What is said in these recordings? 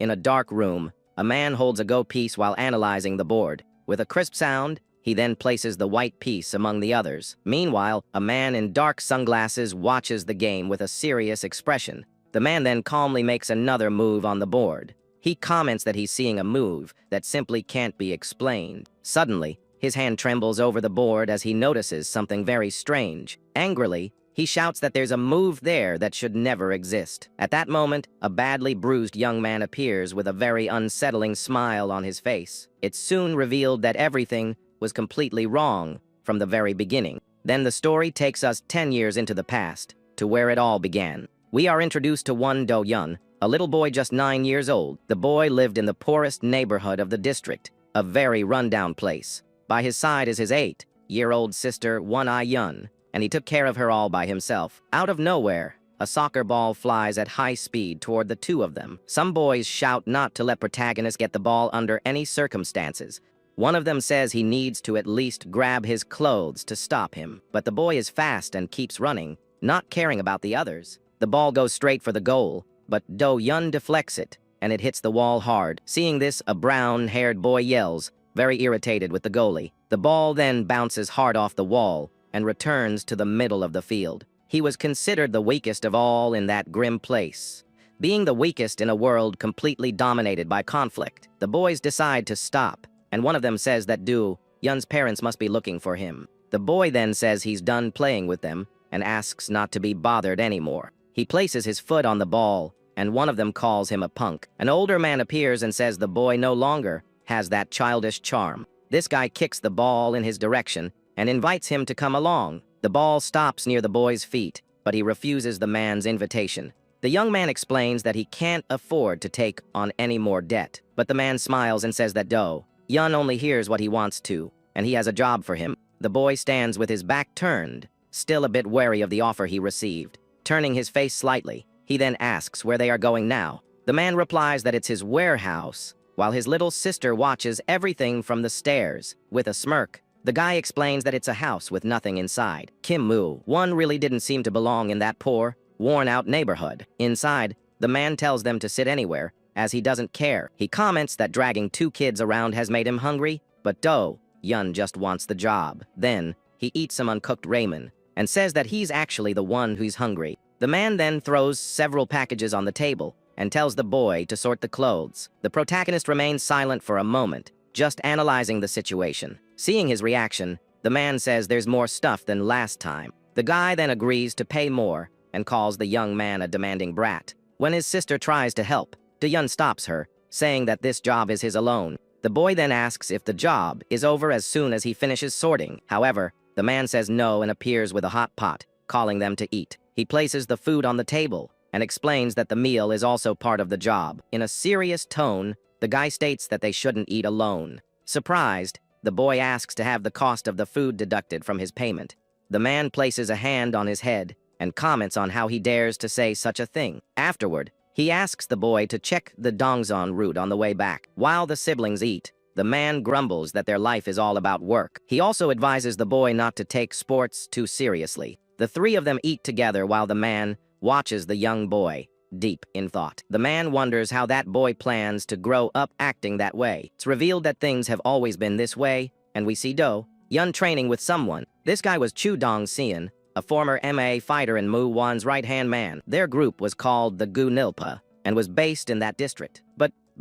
In a dark room, a man holds a Go piece while analyzing the board. With a crisp sound, he then places the white piece among the others. Meanwhile, a man in dark sunglasses watches the game with a serious expression. The man then calmly makes another move on the board. He comments that he's seeing a move that simply can't be explained. Suddenly, his hand trembles over the board as he notices something very strange. Angrily, he shouts that there's a move there that should never exist. At that moment, a badly bruised young man appears with a very unsettling smile on his face. It's soon revealed that everything was completely wrong from the very beginning. Then the story takes us 10 years into the past, to where it all began. We are introduced to one Do-yoon, a little boy just 9 years old. The boy lived in the poorest neighborhood of the district, a very rundown place. By his side is his 8-year-old sister, One-yoon, and he took care of her all by himself. Out of nowhere, a soccer ball flies at high speed toward the two of them. Some boys shout not to let protagonist get the ball under any circumstances. One of them says he needs to at least grab his clothes to stop him, but the boy is fast and keeps running, not caring about the others. The ball goes straight for the goal, but Do-yoon deflects it, and it hits the wall hard. Seeing this, a brown-haired boy yells, very irritated with the goalie. The ball then bounces hard off the wall and returns to the middle of the field. He was considered the weakest of all in that grim place. Being the weakest in a world completely dominated by conflict, the boys decide to stop, and one of them says that Do-yoon's parents must be looking for him. The boy then says he's done playing with them and asks not to be bothered anymore. He places his foot on the ball, and one of them calls him a punk. An older man appears and says the boy no longer has that childish charm. This guy kicks the ball in his direction and invites him to come along. The ball stops near the boy's feet, but he refuses the man's invitation. The young man explains that he can't afford to take on any more debt, but the man smiles and says that Do-yoon only hears what he wants to, and he has a job for him. The boy stands with his back turned, still a bit wary of the offer he received. Turning his face slightly, he then asks where they are going now. The man replies that it's his warehouse, while his little sister watches everything from the stairs. With a smirk, the guy explains that it's a house with nothing inside. Kim-woo-one really didn't seem to belong in that poor, worn-out neighborhood. Inside, the man tells them to sit anywhere, as he doesn't care. He comments that dragging 2 kids around has made him hungry, but Do-yoon just wants the job. Then, he eats some uncooked ramen, and says that he's actually the one who's hungry. The man then throws several packages on the table and tells the boy to sort the clothes. The protagonist remains silent for a moment, just analyzing the situation. Seeing his reaction, the man says there's more stuff than last time. The guy then agrees to pay more and calls the young man a demanding brat. When his sister tries to help, Do-yoon stops her, saying that this job is his alone. The boy then asks if the job is over as soon as he finishes sorting. However, the man says no and appears with a hot pot, calling them to eat. He places the food on the table and explains that the meal is also part of the job. In a serious tone, the guy states that they shouldn't eat alone. Surprised, the boy asks to have the cost of the food deducted from his payment. The man places a hand on his head and comments on how he dares to say such a thing. Afterward, he asks the boy to check the Dongzon route on the way back. While the siblings eat, the man grumbles that their life is all about work. He also advises the boy not to take sports too seriously. The 3 of them eat together while the man watches the young boy, deep in thought. The man wonders how that boy plans to grow up acting that way. It's revealed that things have always been this way, and we see Do-yoon training with someone. This guy was Chu Dong-seon, a former MMA fighter and Mu-won's right-hand man. Their group was called the Gu-nilpa and was based in that district.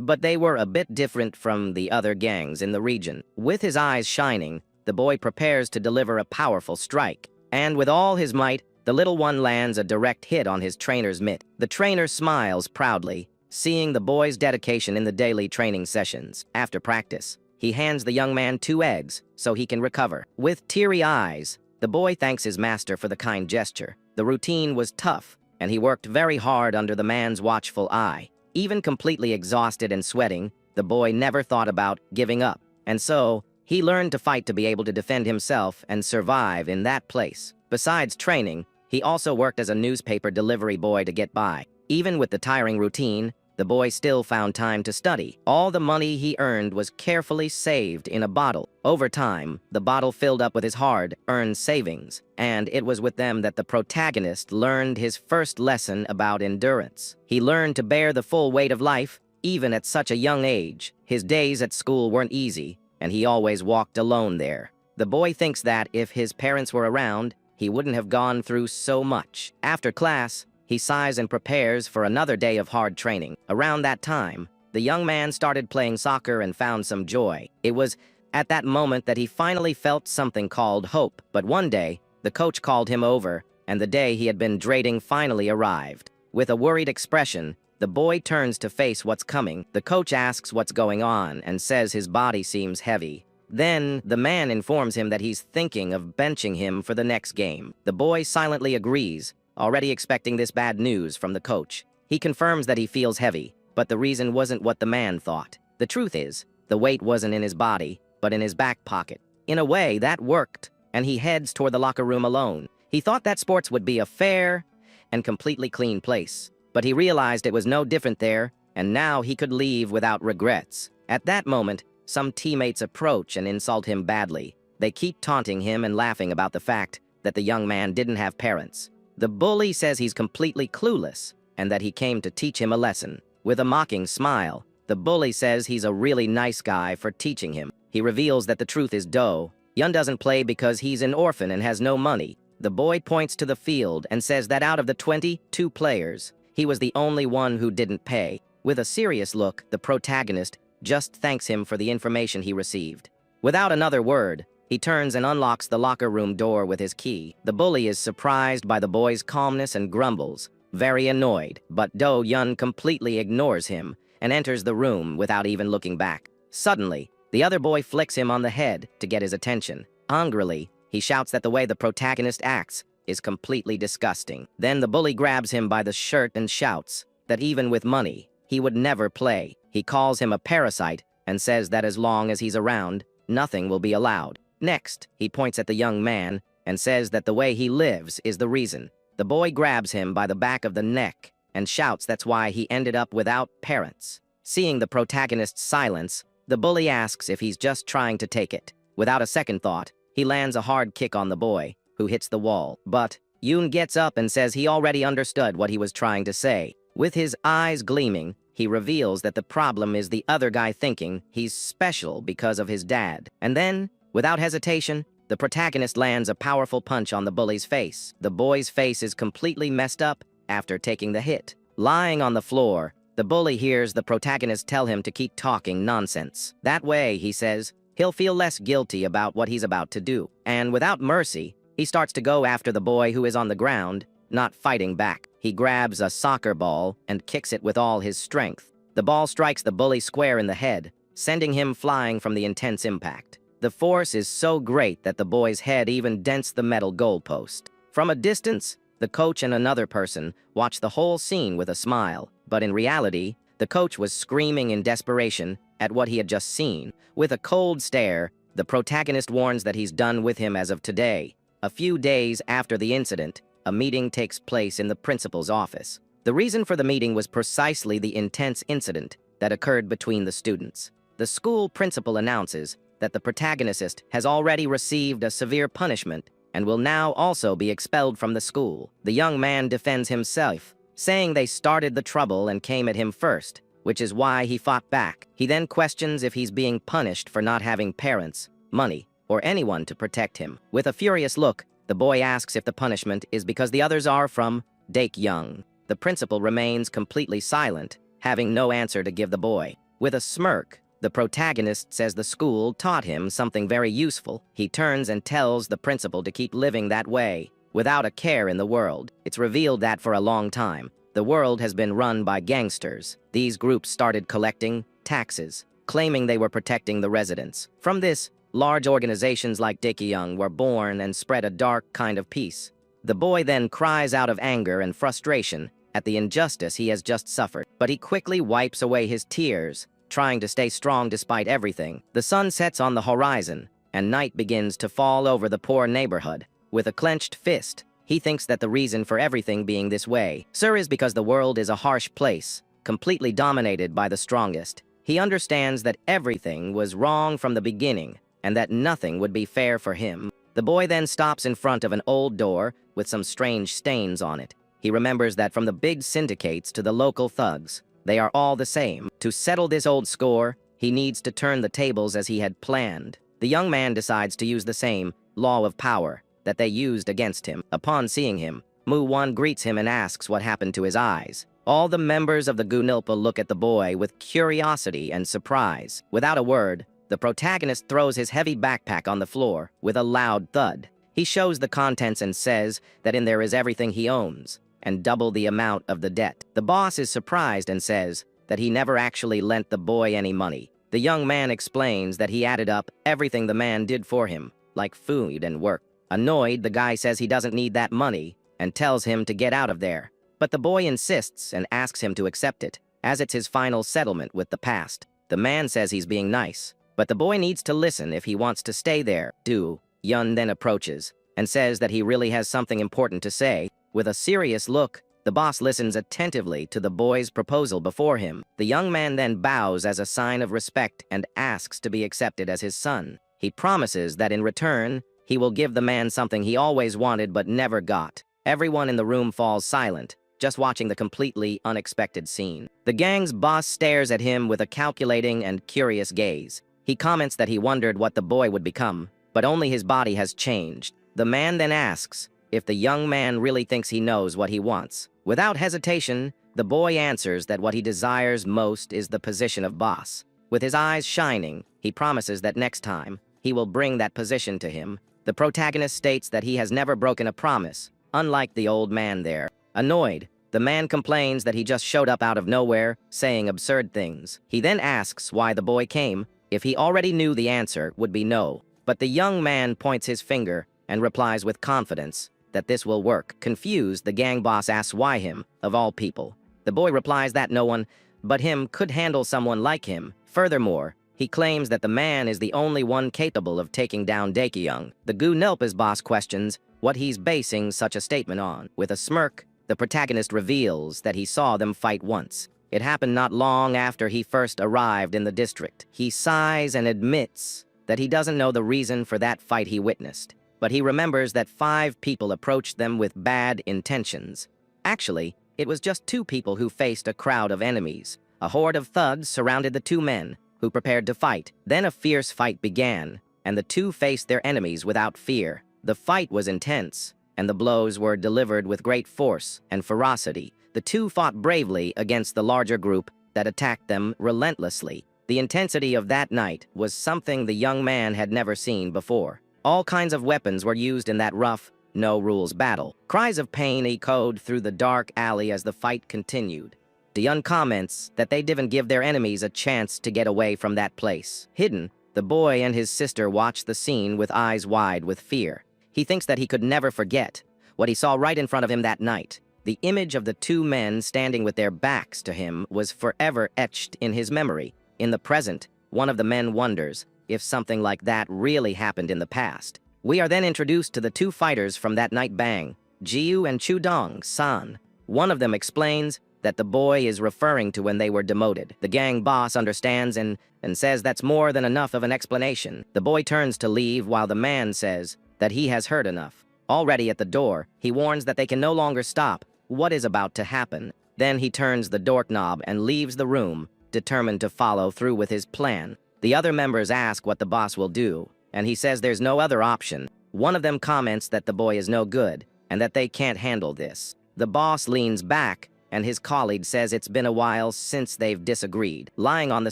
But they were a bit different from the other gangs in the region. With his eyes shining, the boy prepares to deliver a powerful strike. And with all his might, the little one lands a direct hit on his trainer's mitt. The trainer smiles proudly, seeing the boy's dedication in the daily training sessions. After practice, he hands the young man 2 eggs so he can recover. With teary eyes, the boy thanks his master for the kind gesture. The routine was tough, and he worked very hard under the man's watchful eye. Even completely exhausted and sweating, the boy never thought about giving up. And so, he learned to fight to be able to defend himself and survive in that place. Besides training, he also worked as a newspaper delivery boy to get by. Even with the tiring routine, the boy still found time to study. All the money he earned was carefully saved in a bottle. Over time, the bottle filled up with his hard-earned savings, and it was with them that the protagonist learned his first lesson about endurance. He learned to bear the full weight of life, Even at such a young age, his days at school weren't easy, and he always walked alone there. The boy thinks that if his parents were around, he wouldn't have gone through so much. After class, he sighs and prepares for another day of hard training. Around that time, the young man started playing soccer and found some joy. It was at that moment that he finally felt something called hope. But one day, the coach called him over, and the day he had been dreading finally arrived. With a worried expression, the boy turns to face what's coming. The coach asks what's going on and says his body seems heavy. Then, the man informs him that he's thinking of benching him for the next game. The boy silently agrees, already expecting this bad news from the coach. He confirms that he feels heavy, but the reason wasn't what the man thought. The truth is, the weight wasn't in his body, but in his back pocket. In a way, that worked, and he heads toward the locker room alone. He thought that sports would be a fair and completely clean place, but he realized it was no different there, and now he could leave without regrets. At that moment, some teammates approach and insult him badly. They keep taunting him and laughing about the fact that the young man didn't have parents. The bully says he's completely clueless and that he came to teach him a lesson. With a mocking smile, the bully says he's a really nice guy for teaching him. He reveals that the truth is Do-yoon doesn't play because he's an orphan and has no money. The boy points to the field and says that out of the 22 players, he was the only one who didn't pay. With a serious look, the protagonist just thanks him for the information he received. Without another word, he turns and unlocks the locker room door with his key. The bully is surprised by the boy's calmness and grumbles, very annoyed, but Do-yoon completely ignores him and enters the room without even looking back. Suddenly, the other boy flicks him on the head to get his attention. Angrily, he shouts that the way the protagonist acts is completely disgusting. Then the bully grabs him by the shirt and shouts that even with money, he would never play. He calls him a parasite and says that as long as he's around, nothing will be allowed. Next, he points at the young man and says that the way he lives is the reason. The boy grabs him by the back of the neck and shouts that's why he ended up without parents. Seeing the protagonist's silence, the bully asks if he's just trying to take it. Without a second thought, he lands a hard kick on the boy, who hits the wall. But Yoon gets up and says he already understood what he was trying to say. With his eyes gleaming, he reveals that the problem is the other guy thinking he's special because of his dad. And then, without hesitation, the protagonist lands a powerful punch on the bully's face. The boy's face is completely messed up after taking the hit. Lying on the floor, the bully hears the protagonist tell him to keep talking nonsense. That way, he says, he'll feel less guilty about what he's about to do. And without mercy, he starts to go after the boy who is on the ground, not fighting back. He grabs a soccer ball and kicks it with all his strength. The ball strikes the bully square in the head, sending him flying from the intense impact. The force is so great that the boy's head even dents the metal goalpost. From a distance, the coach and another person watch the whole scene with a smile, but in reality, the coach was screaming in desperation at what he had just seen. With a cold stare, the protagonist warns that he's done with him as of today. A few days after the incident, a meeting takes place in the principal's office. The reason for the meeting was precisely the intense incident that occurred between the students. The school principal announces that the protagonist has already received a severe punishment and will now also be expelled from the school. The young man defends himself, saying they started the trouble and came at him first, which is why he fought back. He then questions if he's being punished for not having parents, money, or anyone to protect him. With a furious look, the boy asks if the punishment is because the others are from Do-yoon. The principal remains completely silent, having no answer to give the boy. With a smirk, the protagonist says the school taught him something very useful. He turns and tells the principal to keep living that way, without a care in the world. It's revealed that for a long time, the world has been run by gangsters. These groups started collecting taxes, claiming they were protecting the residents. From this, large organizations like Do-yoon were born and spread a dark kind of peace. The boy then cries out of anger and frustration at the injustice he has just suffered, but he quickly wipes away his tears, trying to stay strong despite everything. The sun sets on the horizon, and night begins to fall over the poor neighborhood. With a clenched fist, he thinks that the reason for everything being this way, sir, is because the world is a harsh place, completely dominated by the strongest. He understands that everything was wrong from the beginning, and that nothing would be fair for him. The boy then stops in front of an old door with some strange stains on it. He remembers that from the big syndicates to the local thugs, They are all the same. To settle this old score, he needs to turn the tables as he had planned. The young man decides to use the same law of power that they used against him. Upon seeing him, Mu-won greets him and asks what happened to his eyes. All the members of the Gunilpa look at the boy with curiosity and surprise. Without a word, the protagonist throws his heavy backpack on the floor with a loud thud. He shows the contents and says that in there is everything he owns, and double the amount of the debt. The boss is surprised and says that he never actually lent the boy any money. The young man explains that he added up everything the man did for him, like food and work. Annoyed, the guy says he doesn't need that money and tells him to get out of there. But the boy insists and asks him to accept it, as it's his final settlement with the past. The man says he's being nice, but the boy needs to listen if he wants to stay there. Do-yoon then approaches and says that he really has something important to say. With a serious look, the boss listens attentively to the boy's proposal before him. The young man then bows as a sign of respect and asks to be accepted as his son. He promises that in return, he will give the man something he always wanted but never got. Everyone in the room falls silent, just watching the completely unexpected scene. The gang's boss stares at him with a calculating and curious gaze. He comments that he wondered what the boy would become, but only his body has changed. The man then asks if the young man really thinks he knows what he wants. Without hesitation, the boy answers that what he desires most is the position of boss. With his eyes shining, he promises that next time, he will bring that position to him. The protagonist states that he has never broken a promise, unlike the old man there. Annoyed, the man complains that he just showed up out of nowhere, saying absurd things. He then asks why the boy came. If he already knew, the answer would be no. But the young man points his finger and replies with confidence that this will work. Confused, the gang boss asks why him, of all people. The boy replies that no one but him could handle someone like him. Furthermore, he claims that the man is the only one capable of taking down Daekyung. The Gunilpa's boss questions what he's basing such a statement on. With a smirk, the protagonist reveals that he saw them fight once. It happened not long after he first arrived in the district. He sighs and admits that he doesn't know the reason for that fight he witnessed, but he remembers that 5 people approached them with bad intentions. Actually, it was just 2 people who faced a crowd of enemies. A horde of thugs surrounded the 2 men, who prepared to fight. Then a fierce fight began, and the 2 faced their enemies without fear. The fight was intense, and the blows were delivered with great force and ferocity. The 2 fought bravely against the larger group that attacked them relentlessly. The intensity of that night was something the young man had never seen before. All kinds of weapons were used in that rough, no-rules battle. Cries of pain echoed through the dark alley as the fight continued. Do-yoon comments that they didn't give their enemies a chance to get away from that place. Hidden, the boy and his sister watched the scene with eyes wide with fear. He thinks that he could never forget what he saw right in front of him that night. The image of the 2 men standing with their backs to him was forever etched in his memory. In the present, one of the men wonders if something like that really happened in the past. We are then introduced to the 2 fighters from that night bang, Jiu and Chudong-san. One of them explains that the boy is referring to when they were demoted. The gang boss understands and says that's more than enough of an explanation. The boy turns to leave while the man says that he has heard enough. Already at the door, he warns that they can no longer stop what is about to happen. Then he turns the doorknob and leaves the room, determined to follow through with his plan. The other members ask what the boss will do, and he says there's no other option. One of them comments that the boy is no good, and that they can't handle this. The boss leans back, and his colleague says it's been a while since they've disagreed. Lying on the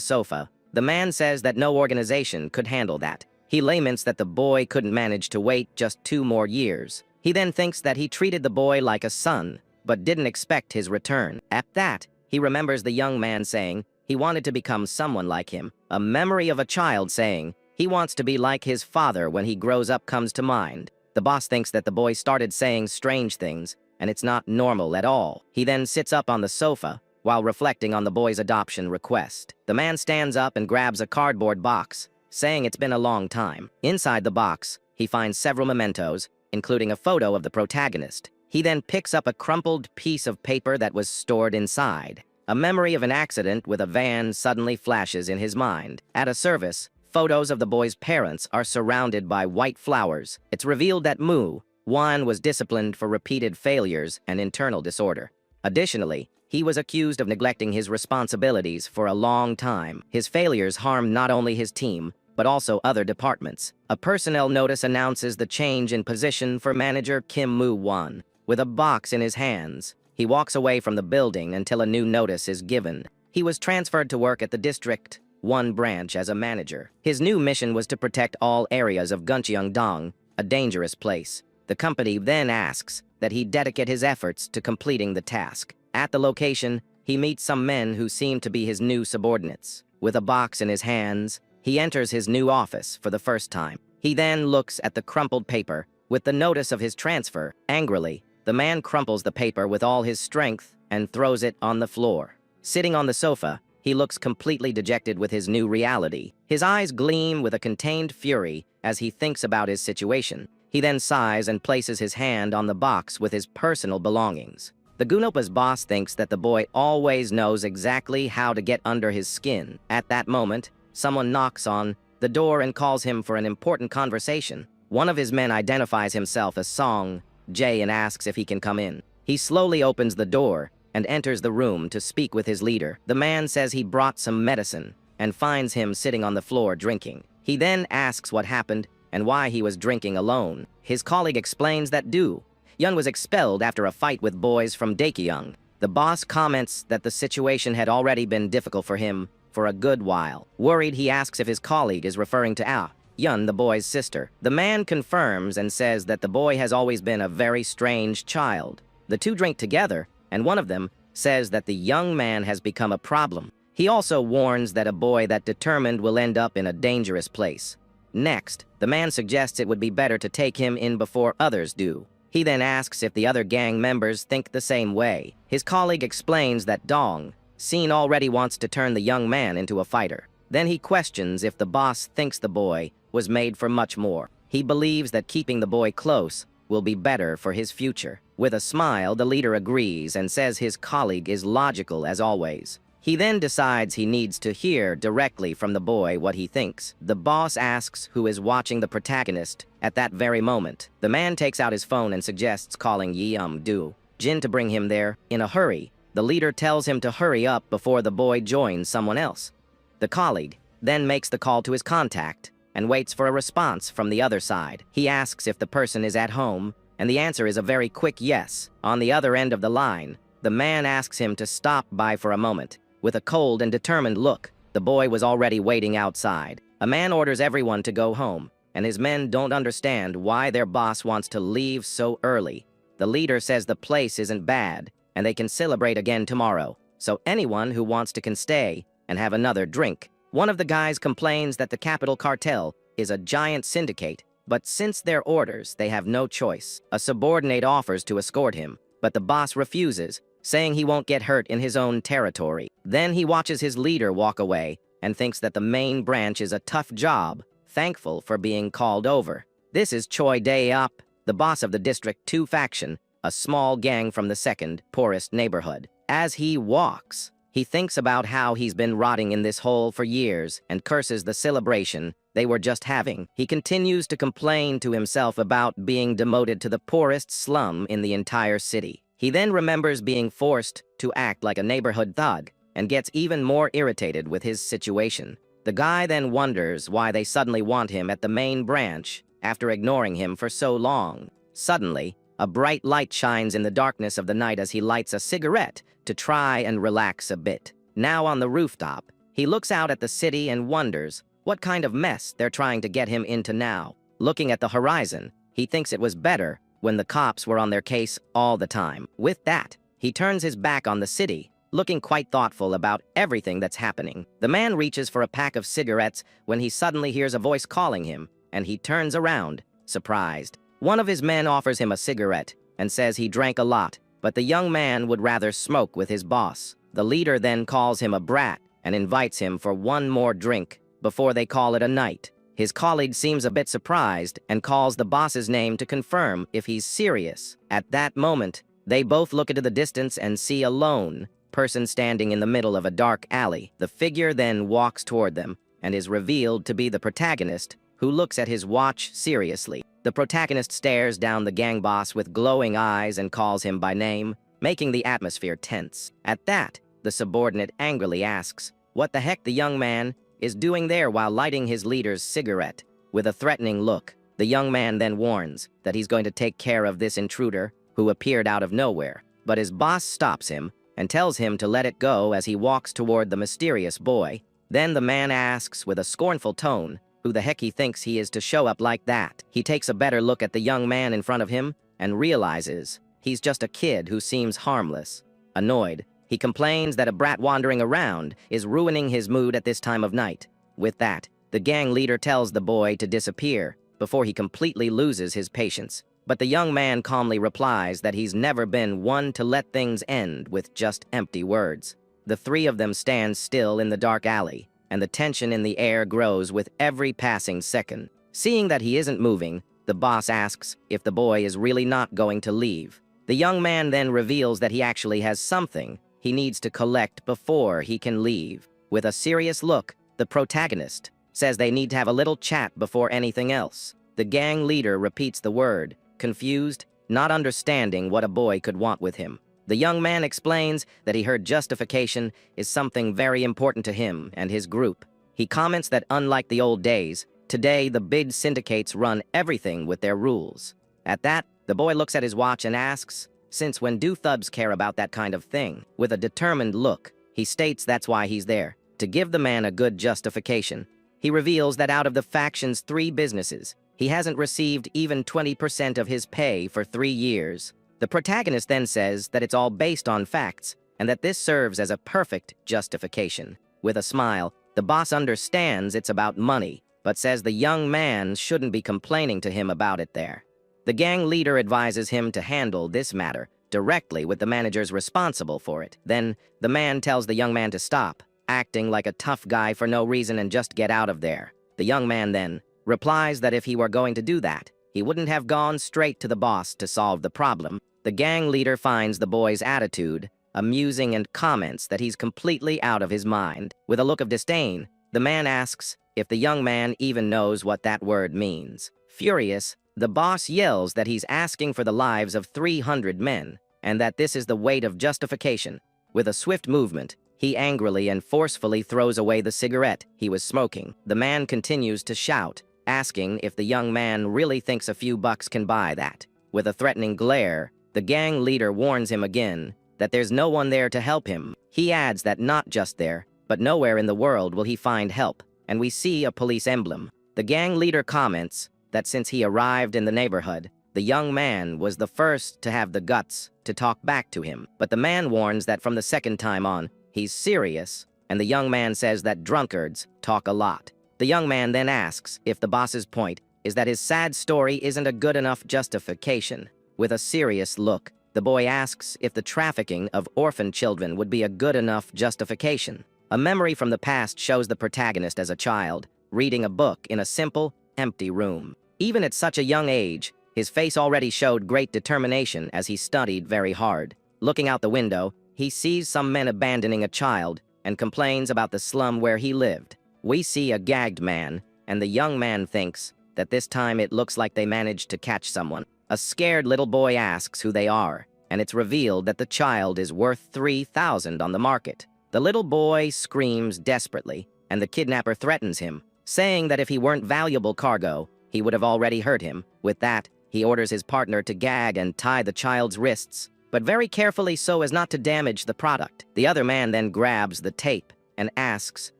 sofa, the man says that no organization could handle that. He laments that the boy couldn't manage to wait just 2 more years. He then thinks that he treated the boy like a son, but didn't expect his return. At that, he remembers the young man saying he wanted to become someone like him. A memory of a child saying he wants to be like his father when he grows up comes to mind. The boss thinks that the boy started saying strange things, and it's not normal at all. He then sits up on the sofa while reflecting on the boy's adoption request. The man stands up and grabs a cardboard box, saying it's been a long time. Inside the box, he finds several mementos, including a photo of the protagonist. He then picks up a crumpled piece of paper that was stored inside. A memory of an accident with a van suddenly flashes in his mind. At a service, photos of the boy's parents are surrounded by white flowers. It's revealed that Mu-won was disciplined for repeated failures and internal disorder. Additionally, He was accused of neglecting his responsibilities for a long time. His failures harmed not only his team, but also other departments. A personnel notice announces the change in position for manager Kim Moo-won. With a box in his hands, he walks away from the building until a new notice is given. He was transferred to work at the District 1 branch as a manager. His new mission was to protect all areas of Guncheongdong, a dangerous place. The company then asks that he dedicate his efforts to completing the task. At the location, he meets some men who seem to be his new subordinates. With a box in his hands, he enters his new office for the first time. He then looks at the crumpled paper with the notice of his transfer. Angrily, the man crumples the paper with all his strength and throws it on the floor. Sitting on the sofa, he looks completely dejected with his new reality. His eyes gleam with a contained fury as he thinks about his situation. He then sighs and places his hand on the box with his personal belongings. The Gunopa's boss thinks that the boy always knows exactly how to get under his skin. At that moment, someone knocks on the door and calls him for an important conversation. One of his men identifies himself as Song Jae and asks if he can come in. He slowly opens the door and enters the room to speak with his leader. The man says he brought some medicine and finds him sitting on the floor drinking. He then asks what happened and why he was drinking alone. His colleague explains that Do-yoon was expelled after a fight with boys from Daekyung. The boss comments that the situation had already been difficult for him for a good while. Worried, he asks if his colleague is referring to Yun, the boy's sister. The man confirms and says that the boy has always been a very strange child. The two drink together, and one of them says that the young man has become a problem. He also warns that a boy that determined will end up in a dangerous place. Next, the man suggests it would be better to take him in before others do. He then asks if the other gang members think the same way. His colleague explains that Dong-sin already wants to turn the young man into a fighter. Then he questions if the boss thinks the boy was made for much more. He believes that keeping the boy close will be better for his future. With a smile, the leader agrees and says his colleague is logical as always. He then decides he needs to hear directly from the boy what he thinks. The boss asks who is watching the protagonist at that very moment. The man takes out his phone and suggests calling Do-jin to bring him there in a hurry. The leader tells him to hurry up before the boy joins someone else. The colleague then makes the call to his contact and waits for a response from the other side. He asks if the person is at home, and the answer is a very quick yes. On the other end of the line, the man asks him to stop by for a moment. With a cold and determined look, the boy was already waiting outside. A man orders everyone to go home, and his men don't understand why their boss wants to leave so early. The leader says the place isn't bad, and they can celebrate again tomorrow, so anyone who wants to can stay and have another drink. One of the guys complains that the capital cartel is a giant syndicate, but since their orders, they have no choice. A subordinate offers to escort him, but the boss refuses, saying he won't get hurt in his own territory. Then he watches his leader walk away and thinks that the main branch is a tough job, thankful for being called over. This is Choi Dae-up, the boss of the District 2 faction, a small gang from the second poorest neighborhood. As he walks, he thinks about how he's been rotting in this hole for years and curses the celebration they were just having. He continues to complain to himself about being demoted to the poorest slum in the entire city. He then remembers being forced to act like a neighborhood thug and gets even more irritated with his situation. The guy then wonders why they suddenly want him at the main branch after ignoring him for so long. Suddenly, a bright light shines in the darkness of the night as he lights a cigarette to try and relax a bit. Now on the rooftop, he looks out at the city and wonders what kind of mess they're trying to get him into now. Looking at the horizon, he thinks it was better when the cops were on their case all the time. With that, he turns his back on the city, looking quite thoughtful about everything that's happening. The man reaches for a pack of cigarettes when he suddenly hears a voice calling him, and he turns around, surprised. One of his men offers him a cigarette and says he drank a lot, but the young man would rather smoke with his boss. The leader then calls him a brat and invites him for one more drink before they call it a night. His colleague seems a bit surprised and calls the boss's name to confirm if he's serious. At that moment, they both look into the distance and see a lone person standing in the middle of a dark alley. The figure then walks toward them and is revealed to be the protagonist, who looks at his watch seriously. The protagonist stares down the gang boss with glowing eyes and calls him by name. making the atmosphere tense. At that, the subordinate angrily asks what the heck the young man is doing there while lighting his leader's cigarette. With a threatening look, the young man then warns that he's going to take care of this intruder who appeared out of nowhere. But his boss stops him and tells him to let it go as he walks toward the mysterious boy. Then the man asks with a scornful tone who the heck he thinks he is to show up like that. He takes a better look at the young man in front of him and realizes he's just a kid who seems harmless. Annoyed, he complains that a brat wandering around is ruining his mood at this time of night. With that, the gang leader tells the boy to disappear before he completely loses his patience. But the young man calmly replies that he's never been one to let things end with just empty words. The three of them stand still in the dark alley, and the tension in the air grows with every passing second. Seeing that he isn't moving, the boss asks if the boy is really not going to leave. The young man then reveals that he actually has something he needs to collect before he can leave. With a serious look, the protagonist says they need to have a little chat before anything else. The gang leader repeats the word, confused, not understanding what a boy could want with him. The young man explains that he heard justification is something very important to him and his group. He comments that unlike the old days, today the big syndicates run everything with their rules. At that, the boy looks at his watch and asks, since when do thugs care about that kind of thing? With a determined look, he states that's why he's there, to give the man a good justification. He reveals that out of the faction's 3 businesses, he hasn't received even 20% of his pay for 3 years. The protagonist then says that it's all based on facts, and that this serves as a perfect justification. With a smile, the boss understands it's about money, but says the young man shouldn't be complaining to him about it there. The gang leader advises him to handle this matter directly with the managers responsible for it. Then, the man tells the young man to stop, acting like a tough guy for no reason and just get out of there. The young man then replies that if he were going to do that, he wouldn't have gone straight to the boss to solve the problem. The gang leader finds the boy's attitude amusing and comments that he's completely out of his mind. With a look of disdain, the man asks if the young man even knows what that word means. Furious, the boss yells that he's asking for the lives of 300 men, and that this is the weight of justification. With a swift movement, he angrily and forcefully throws away the cigarette he was smoking. The man continues to shout, asking if the young man really thinks a few bucks can buy that. With a threatening glare, the gang leader warns him again that there's no one there to help him. He adds that not just there, but nowhere in the world will he find help, and we see a police emblem. The gang leader comments that since he arrived in the neighborhood, the young man was the first to have the guts to talk back to him. But the man warns that from the second time on, he's serious, and the young man says that drunkards talk a lot. The young man then asks if the boss's point is that his sad story isn't a good enough justification. With a serious look, the boy asks if the trafficking of orphan children would be a good enough justification. A memory from the past shows the protagonist as a child, reading a book in a simple, empty room. Even at such a young age, his face already showed great determination as he studied very hard. Looking out the window, he sees some men abandoning a child and complains about the slum where he lived. We see a gagged man, and the young man thinks that this time it looks like they managed to catch someone. A scared little boy asks who they are, and it's revealed that the child is worth 3,000 on the market. The little boy screams desperately, and the kidnapper threatens him, saying that if he weren't valuable cargo, he would have already hurt him. With that, he orders his partner to gag and tie the child's wrists, but very carefully so as not to damage the product. The other man then grabs the tape and asks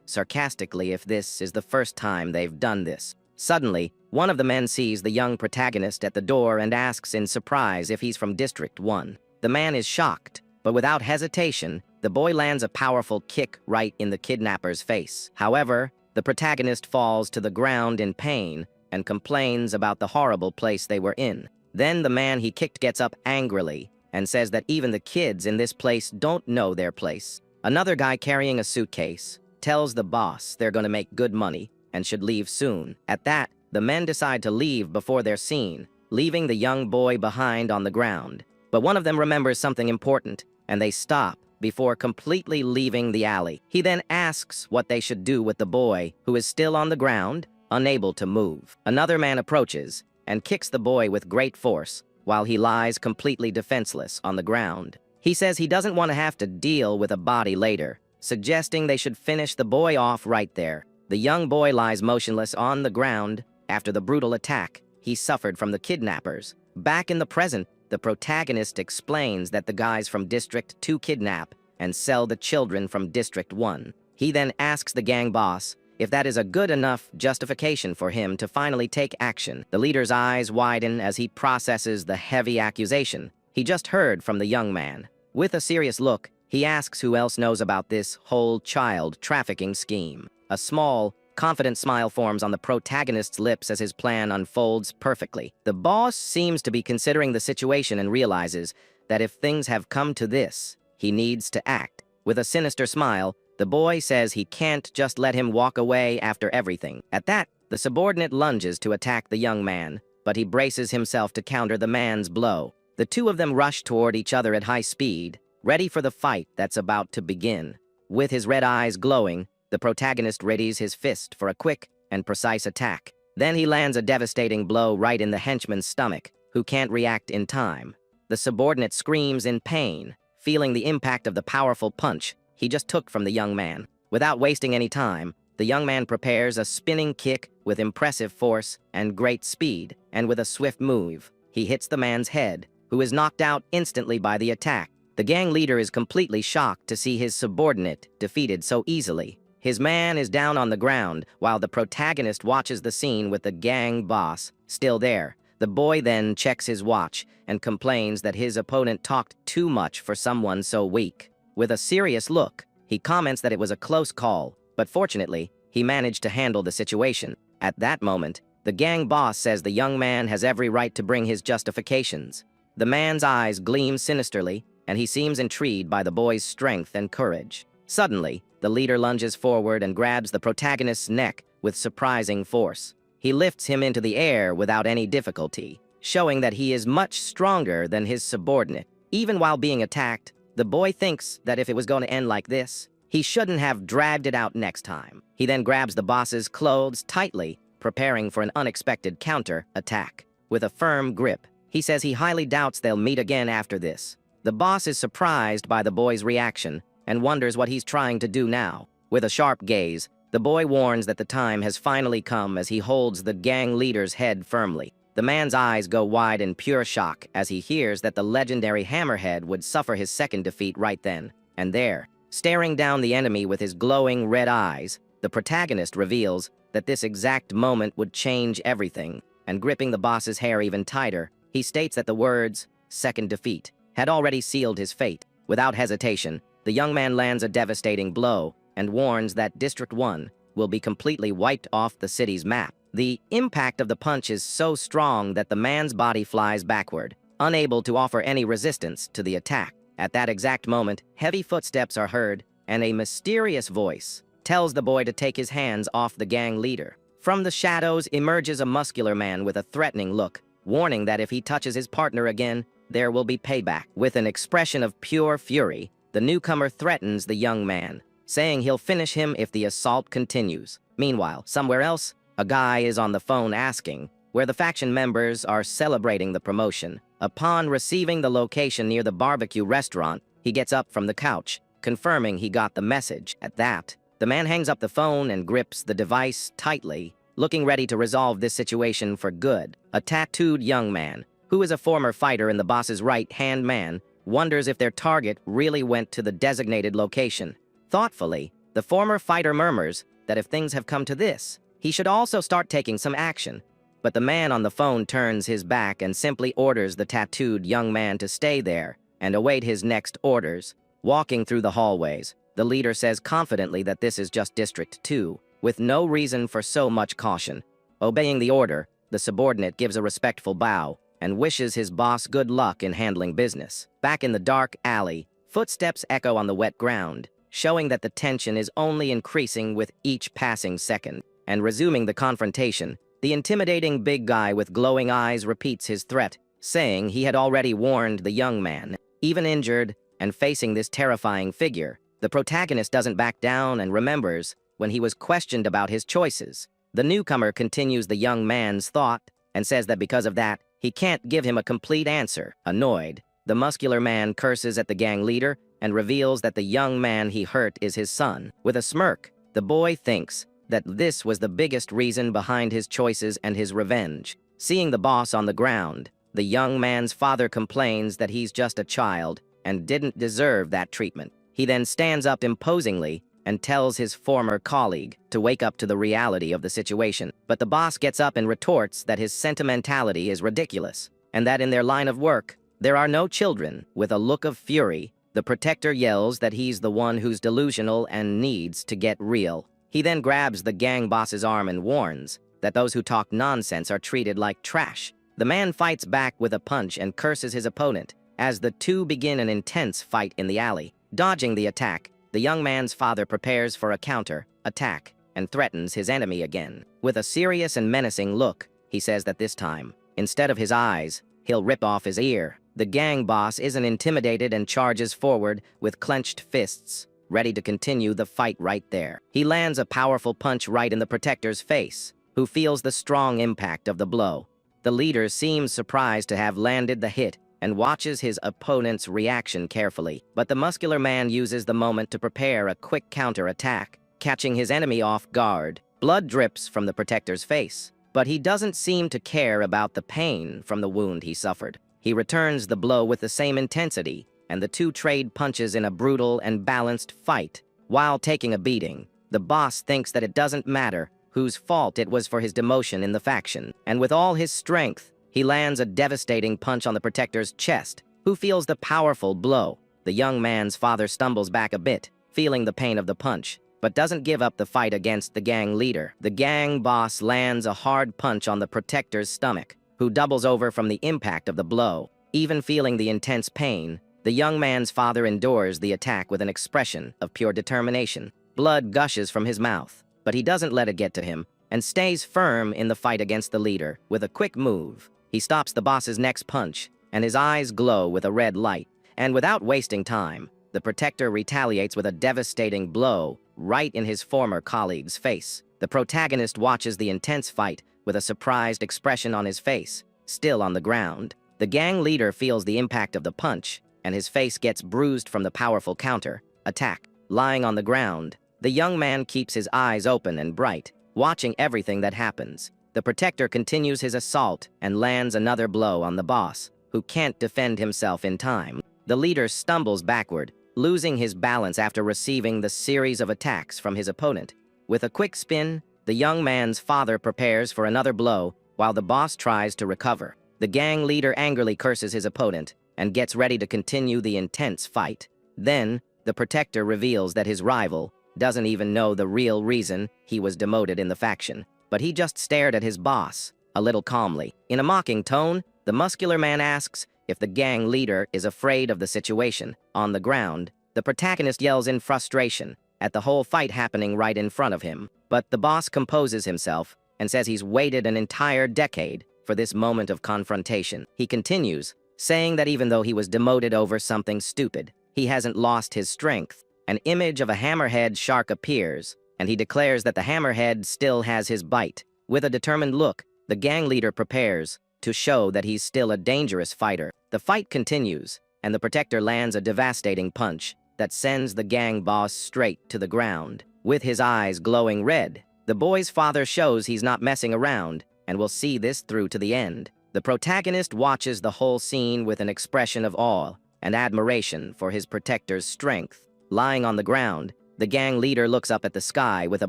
sarcastically if this is the first time they've done this. Suddenly, one of the men sees the young protagonist at the door and asks in surprise if he's from District 1. The man is shocked, but without hesitation, the boy lands a powerful kick right in the kidnapper's face. However, the protagonist falls to the ground in pain and complains about the horrible place they were in. Then the man he kicked gets up angrily and says that even the kids in this place don't know their place. Another guy carrying a suitcase tells the boss they're going to make good money and should leave soon. At that, the men decide to leave before they're seen, leaving the young boy behind on the ground. But one of them remembers something important, and they stop before completely leaving the alley. He then asks what they should do with the boy, who is still on the ground, unable to move. Another man approaches and kicks the boy with great force, while he lies completely defenseless on the ground. He says he doesn't want to have to deal with a body later, suggesting they should finish the boy off right there. The young boy lies motionless on the ground after the brutal attack he suffered from the kidnappers. Back in the present, the protagonist explains that the guys from District 2 kidnap and sell the children from District 1. He then asks the gang boss if that is a good enough justification for him to finally take action. The leader's eyes widen as he processes the heavy accusation he just heard from the young man. With a serious look, he asks who else knows about this whole child trafficking scheme. A small, confident smile forms on the protagonist's lips as his plan unfolds perfectly. The boss seems to be considering the situation and realizes that if things have come to this, he needs to act. With a sinister smile, the boy says he can't just let him walk away after everything. At that, the subordinate lunges to attack the young man, but he braces himself to counter the man's blow. The two of them rush toward each other at high speed, ready for the fight that's about to begin. With his red eyes glowing, the protagonist readies his fist for a quick and precise attack. Then he lands a devastating blow right in the henchman's stomach, who can't react in time. The subordinate screams in pain, feeling the impact of the powerful punch he just took from the young man. Without wasting any time, the young man prepares a spinning kick with impressive force and great speed, and with a swift move, he hits the man's head, who is knocked out instantly by the attack. The gang leader is completely shocked to see his subordinate defeated so easily. His man is down on the ground, while the protagonist watches the scene with the gang boss still there. The boy then checks his watch and complains that his opponent talked too much for someone so weak. With a serious look, he comments that it was a close call, but fortunately, he managed to handle the situation. At that moment, the gang boss says the young man has every right to bring his justifications. The man's eyes gleam sinisterly, and he seems intrigued by the boy's strength and courage. Suddenly, the leader lunges forward and grabs the protagonist's neck with surprising force. He lifts him into the air without any difficulty, showing that he is much stronger than his subordinate. Even while being attacked, the boy thinks that if it was going to end like this, he shouldn't have dragged it out next time. He then grabs the boss's clothes tightly, preparing for an unexpected counter-attack. With a firm grip, he says he highly doubts they'll meet again after this. The boss is surprised by the boy's reaction and wonders what he's trying to do now. With a sharp gaze, the boy warns that the time has finally come as he holds the gang leader's head firmly. The man's eyes go wide in pure shock as he hears that the legendary Hammerhead would suffer his second defeat right then and there. Staring down the enemy with his glowing red eyes, the protagonist reveals that this exact moment would change everything, and gripping the boss's hair even tighter, he states that the words, "second defeat," had already sealed his fate. Without hesitation, the young man lands a devastating blow and warns that District 1 will be completely wiped off the city's map. The impact of the punch is so strong that the man's body flies backward, unable to offer any resistance to the attack. At that exact moment, heavy footsteps are heard, and a mysterious voice tells the boy to take his hands off the gang leader. From the shadows emerges a muscular man with a threatening look, warning that if he touches his partner again, there will be payback. With an expression of pure fury, the newcomer threatens the young man, saying he'll finish him if the assault continues. Meanwhile, somewhere else, a guy is on the phone asking where the faction members are celebrating the promotion. Upon receiving the location near the barbecue restaurant, he gets up from the couch, confirming he got the message. At that, the man hangs up the phone and grips the device tightly, looking ready to resolve this situation for good. A tattooed young man, who is a former fighter and the boss's right-hand man, wonders if their target really went to the designated location. Thoughtfully, the former fighter murmurs that if things have come to this, he should also start taking some action. But the man on the phone turns his back and simply orders the tattooed young man to stay there and await his next orders. Walking through the hallways, the leader says confidently that this is just District 2, with no reason for so much caution. Obeying the order, the subordinate gives a respectful bow and wishes his boss good luck in handling business. Back in the dark alley, footsteps echo on the wet ground, showing that the tension is only increasing with each passing second. And resuming the confrontation, the intimidating big guy with glowing eyes repeats his threat, saying he had already warned the young man. Even injured and facing this terrifying figure, the protagonist doesn't back down and remembers when he was questioned about his choices. The newcomer continues the young man's thought and says that because of that, he can't give him a complete answer. Annoyed, the muscular man curses at the gang leader and reveals that the young man he hurt is his son. With a smirk, the boy thinks that this was the biggest reason behind his choices and his revenge. Seeing the boss on the ground, the young man's father complains that he's just a child and didn't deserve that treatment. He then stands up imposingly and tells his former colleague to wake up to the reality of the situation. But the boss gets up and retorts that his sentimentality is ridiculous, and that in their line of work, there are no children. With a look of fury, the protector yells that he's the one who's delusional and needs to get real. He then grabs the gang boss's arm and warns that those who talk nonsense are treated like trash. The man fights back with a punch and curses his opponent as the two begin an intense fight in the alley. Dodging the attack, the young man's father prepares for a counter-attack and threatens his enemy again. With a serious and menacing look, he says that this time, instead of his eyes, he'll rip off his ear. The gang boss isn't intimidated and charges forward with clenched fists, ready to continue the fight right there. He lands a powerful punch right in the protector's face, who feels the strong impact of the blow. The leader seems surprised to have landed the hit and watches his opponent's reaction carefully. But the muscular man uses the moment to prepare a quick counter-attack, catching his enemy off guard. Blood drips from the protector's face, but he doesn't seem to care about the pain from the wound he suffered. He returns the blow with the same intensity, and the two trade punches in a brutal and balanced fight. While taking a beating, the boss thinks that it doesn't matter whose fault it was for his demotion in the faction, and with all his strength, he lands a devastating punch on the protector's chest, who feels the powerful blow. The young man's father stumbles back a bit, feeling the pain of the punch, but doesn't give up the fight against the gang leader. The gang boss lands a hard punch on the protector's stomach, who doubles over from the impact of the blow. Even feeling the intense pain, the young man's father endures the attack with an expression of pure determination. Blood gushes from his mouth, but he doesn't let it get to him and stays firm in the fight against the leader. With a quick move, he stops the boss's next punch, and his eyes glow with a red light. And without wasting time, the protector retaliates with a devastating blow right in his former colleague's face. The protagonist watches the intense fight with a surprised expression on his face. Still on the ground, the gang leader feels the impact of the punch, and his face gets bruised from the powerful counter-attack. Lying on the ground, the young man keeps his eyes open and bright, watching everything that happens. The protector continues his assault and lands another blow on the boss, who can't defend himself in time. The leader stumbles backward, losing his balance after receiving the series of attacks from his opponent. With a quick spin, the young man's father prepares for another blow while the boss tries to recover. The gang leader angrily curses his opponent and gets ready to continue the intense fight. Then, the protector reveals that his rival doesn't even know the real reason he was demoted in the faction, but he just stared at his boss, a little calmly. In a mocking tone, the muscular man asks if the gang leader is afraid of the situation. On the ground, the protagonist yells in frustration at the whole fight happening right in front of him. But the boss composes himself and says he's waited an entire decade for this moment of confrontation. He continues, saying that even though he was demoted over something stupid, he hasn't lost his strength. An image of a hammerhead shark appears, and he declares that the hammerhead still has his bite. With a determined look, the gang leader prepares to show that he's still a dangerous fighter. The fight continues, and the protector lands a devastating punch that sends the gang boss straight to the ground. With his eyes glowing red, the boy's father shows he's not messing around and will see this through to the end. The protagonist watches the whole scene with an expression of awe and admiration for his protector's strength. Lying on the ground, the gang leader looks up at the sky with a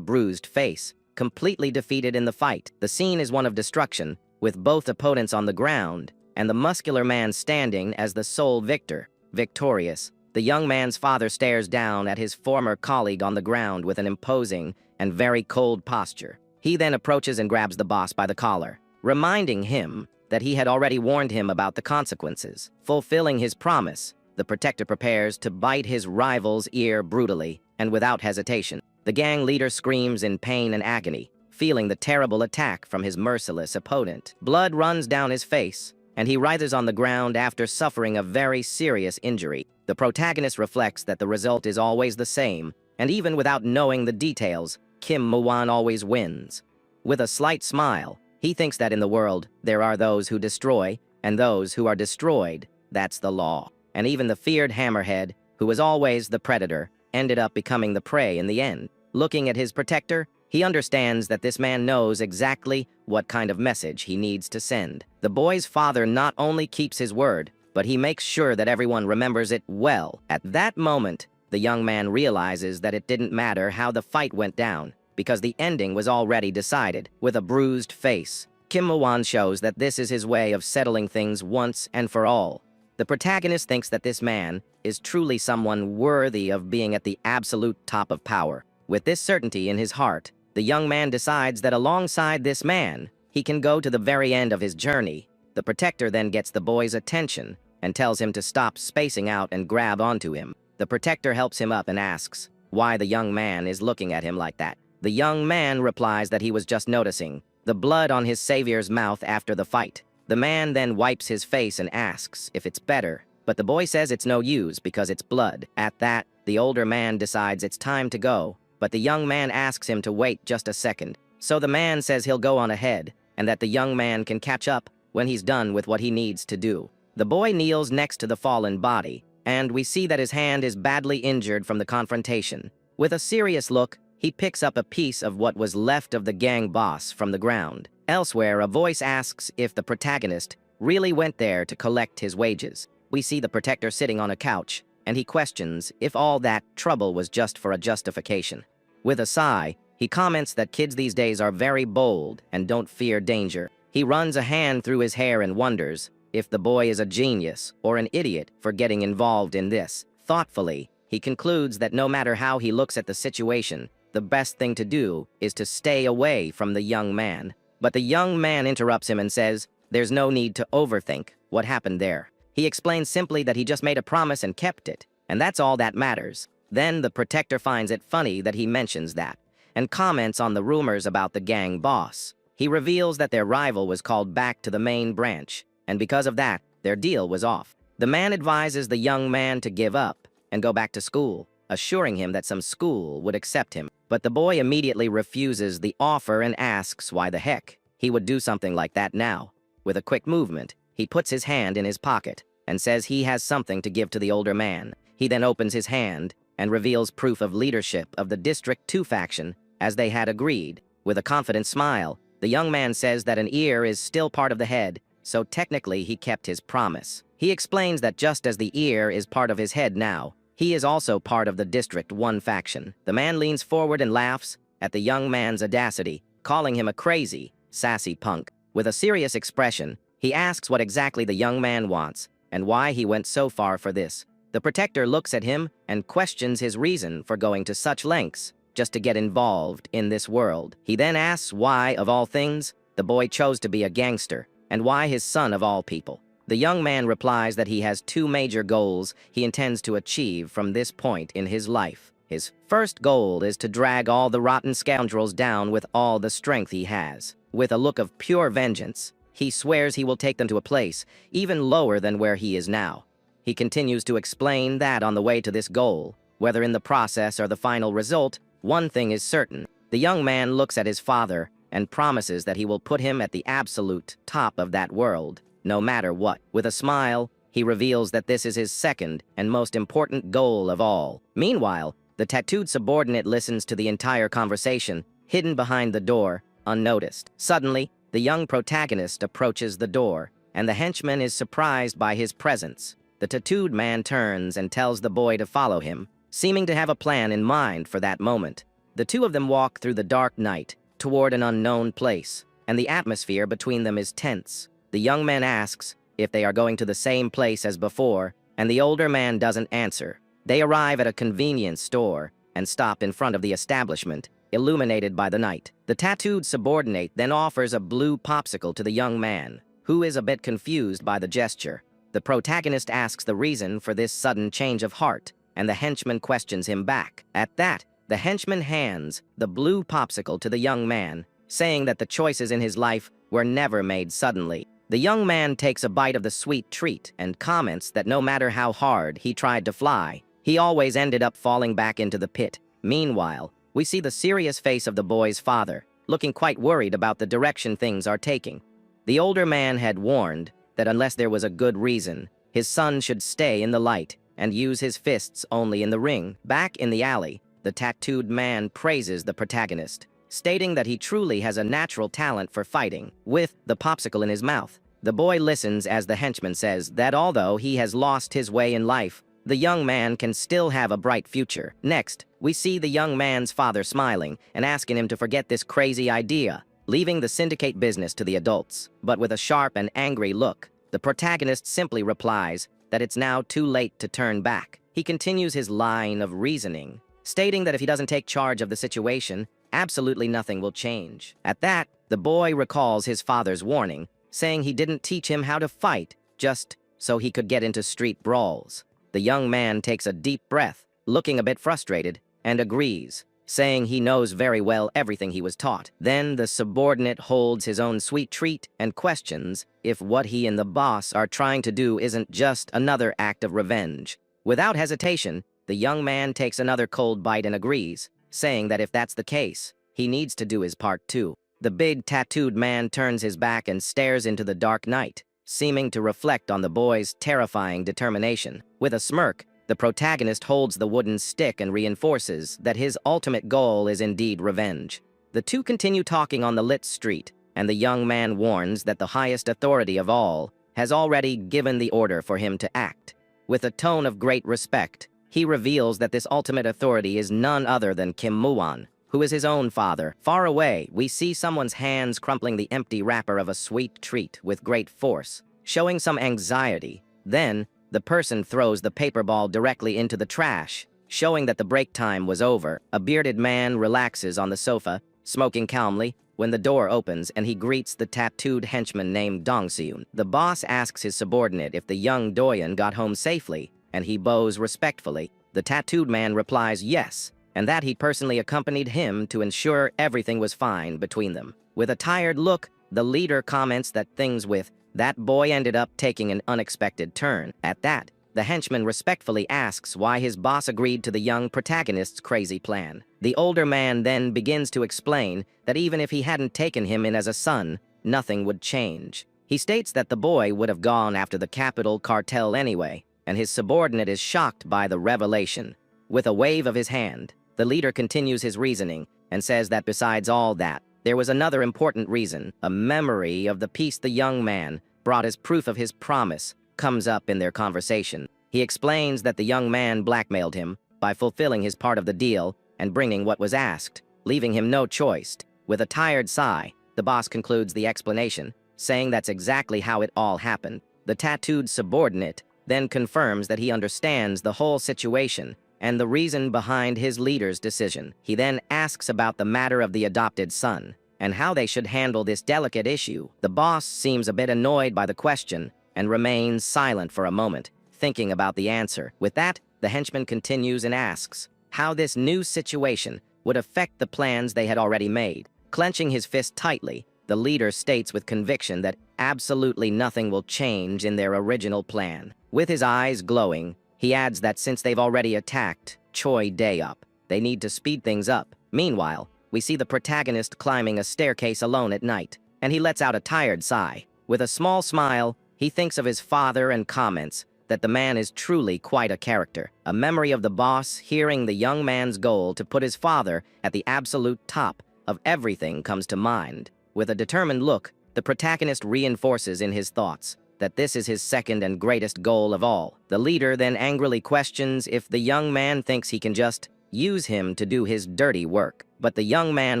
bruised face, completely defeated in the fight. The scene is one of destruction, with both opponents on the ground, and the muscular man standing as the sole victor, victorious. The young man's father stares down at his former colleague on the ground with an imposing and very cold posture. He then approaches and grabs the boss by the collar, reminding him that he had already warned him about the consequences. Fulfilling his promise, the protector prepares to bite his rival's ear brutally and without hesitation. The gang leader screams in pain and agony, feeling the terrible attack from his merciless opponent. Blood runs down his face, and he writhes on the ground after suffering a very serious injury. The protagonist reflects that the result is always the same, and even without knowing the details, Kim Mo-won always wins. With a slight smile, he thinks that in the world, there are those who destroy and those who are destroyed, That's the law. And even the feared hammerhead, who was always the predator, ended up becoming the prey in the end. Looking at his protector, he understands that this man knows exactly what kind of message he needs to send. The boy's father not only keeps his word, but he makes sure that everyone remembers it well. At that moment, the young man realizes that it didn't matter how the fight went down, because the ending was already decided. With a bruised face, Kim Mo-won shows that this is his way of settling things once and for all. The protagonist thinks that this man is truly someone worthy of being at the absolute top of power. With this certainty in his heart, the young man decides that alongside this man, he can go to the very end of his journey. The protector then gets the boy's attention and tells him to stop spacing out and grab onto him. The protector helps him up and asks why the young man is looking at him like that. The young man replies that he was just noticing the blood on his savior's mouth after the fight. The man then wipes his face and asks if it's better, but the boy says it's no use because it's blood. At that, the older man decides it's time to go, but the young man asks him to wait just a second. So the man says he'll go on ahead, and that the young man can catch up when he's done with what he needs to do. The boy kneels next to the fallen body, and we see that his hand is badly injured from the confrontation. With a serious look, he picks up a piece of what was left of the gang boss from the ground. Elsewhere, a voice asks if the protagonist really went there to collect his wages. We see the protector sitting on a couch, and he questions if all that trouble was just for a justification. With a sigh, he comments that kids these days are very bold and don't fear danger. He runs a hand through his hair and wonders if the boy is a genius or an idiot for getting involved in this. Thoughtfully, he concludes that no matter how he looks at the situation, the best thing to do is to stay away from the young man. But the young man interrupts him and says there's no need to overthink what happened there. He explains simply that he just made a promise and kept it, and that's all that matters. Then the protector finds it funny that he mentions that, and comments on the rumors about the gang boss. He reveals that their rival was called back to the main branch, and because of that, their deal was off. The man advises the young man to give up and go back to school, assuring him that some school would accept him. But the boy immediately refuses the offer and asks why the heck he would do something like that now. With a quick movement, he puts his hand in his pocket and says he has something to give to the older man. He then opens his hand and reveals proof of leadership of the District 2 faction, as they had agreed. With a confident smile, the young man says that an ear is still part of the head, so technically he kept his promise. He explains that just as the ear is part of his head now, he is also part of the District 1 faction. The man leans forward and laughs at the young man's audacity, calling him a crazy, sassy punk. With a serious expression, he asks what exactly the young man wants and why he went so far for this. The protector looks at him and questions his reason for going to such lengths just to get involved in this world. He then asks why, of all things, the boy chose to be a gangster, and why his son of all people. The young man replies that he has two major goals he intends to achieve from this point in his life. His first goal is to drag all the rotten scoundrels down with all the strength he has. With a look of pure vengeance, he swears he will take them to a place even lower than where he is now. He continues to explain that on the way to this goal, whether in the process or the final result, one thing is certain. The young man looks at his father and promises that he will put him at the absolute top of that world, no matter what. With a smile, he reveals that this is his second and most important goal of all. Meanwhile, the tattooed subordinate listens to the entire conversation, hidden behind the door, unnoticed. Suddenly, the young protagonist approaches the door, and the henchman is surprised by his presence. The tattooed man turns and tells the boy to follow him, seeming to have a plan in mind for that moment. The two of them walk through the dark night toward an unknown place, and the atmosphere between them is tense. The young man asks if they are going to the same place as before, and the older man doesn't answer. They arrive at a convenience store and stop in front of the establishment, illuminated by the night. The tattooed subordinate then offers a blue popsicle to the young man, who is a bit confused by the gesture. The protagonist asks the reason for this sudden change of heart, and the henchman questions him back. At that, the henchman hands the blue popsicle to the young man, saying that the choices in his life were never made suddenly. The young man takes a bite of the sweet treat and comments that no matter how hard he tried to fly, he always ended up falling back into the pit. Meanwhile, we see the serious face of the boy's father, looking quite worried about the direction things are taking. The older man had warned that unless there was a good reason, His son should stay in the light and use his fists only in the ring. Back in the alley, the tattooed man praises the protagonist, stating that he truly has a natural talent for fighting, with the popsicle in his mouth. The boy listens as the henchman says that although he has lost his way in life, the young man can still have a bright future. Next, we see the young man's father smiling and asking him to forget this crazy idea, leaving the syndicate business to the adults. But with a sharp and angry look, the protagonist simply replies that it's now too late to turn back. He continues his line of reasoning, stating that if he doesn't take charge of the situation, absolutely nothing will change. At that, the boy recalls his father's warning, saying he didn't teach him how to fight just so he could get into street brawls. The young man takes a deep breath, looking a bit frustrated, and agrees, saying he knows very well everything he was taught. Then the subordinate holds his own sweet treat and questions if what he and the boss are trying to do isn't just another act of revenge. Without hesitation, the young man takes another cold bite and agrees, saying that if that's the case, he needs to do his part too. The big tattooed man turns his back and stares into the dark night, seeming to reflect on the boy's terrifying determination. With a smirk, the protagonist holds the wooden stick and reinforces that his ultimate goal is indeed revenge. The two continue talking on the lit street, and the young man warns that the highest authority of all has already given the order for him to act. With a tone of great respect, he reveals that this ultimate authority is none other than Kim Muon, who is his own father. Far away, we see someone's hands crumpling the empty wrapper of a sweet treat with great force, showing some anxiety. Then, the person throws the paper ball directly into the trash, showing that the break time was over. A bearded man relaxes on the sofa, smoking calmly, when the door opens and he greets the tattooed henchman named Dong-seun. The boss asks his subordinate if the young Do-yoon got home safely, and he bows respectfully. The tattooed man replies yes, and that he personally accompanied him to ensure everything was fine between them. With a tired look, the leader comments that things with that boy ended up taking an unexpected turn. At that, the henchman respectfully asks why his boss agreed to the young protagonist's crazy plan. The older man then begins to explain that even if he hadn't taken him in as a son, nothing would change. He states that the boy would have gone after the capital Cartel anyway, and his subordinate is shocked by the revelation. With a wave of his hand, the leader continues his reasoning and says that besides all that, there was another important reason. A memory of the piece the young man brought as proof of his promise comes up in their conversation. He explains that the young man blackmailed him by fulfilling his part of the deal and bringing what was asked, leaving him no choice. With a tired sigh, the boss concludes the explanation, saying that's exactly how it all happened. The tattooed subordinate then confirms that he understands the whole situation and the reason behind his leader's decision. He then asks about the matter of the adopted son and how they should handle this delicate issue. The boss seems a bit annoyed by the question and remains silent for a moment, thinking about the answer. With that, the henchman continues and asks how this new situation would affect the plans they had already made. Clenching his fist tightly, the leader states with conviction that absolutely nothing will change in their original plan. With his eyes glowing, he adds that since they've already attacked Choi Day-up, they need to speed things up. Meanwhile, we see the protagonist climbing a staircase alone at night, and he lets out a tired sigh. With a small smile, he thinks of his father and comments that the man is truly quite a character. A memory of the boss hearing the young man's goal to put his father at the absolute top of everything comes to mind. With a determined look, the protagonist reinforces in his thoughts that this is his second and greatest goal of all. The leader then angrily questions if the young man thinks he can just use him to do his dirty work. But the young man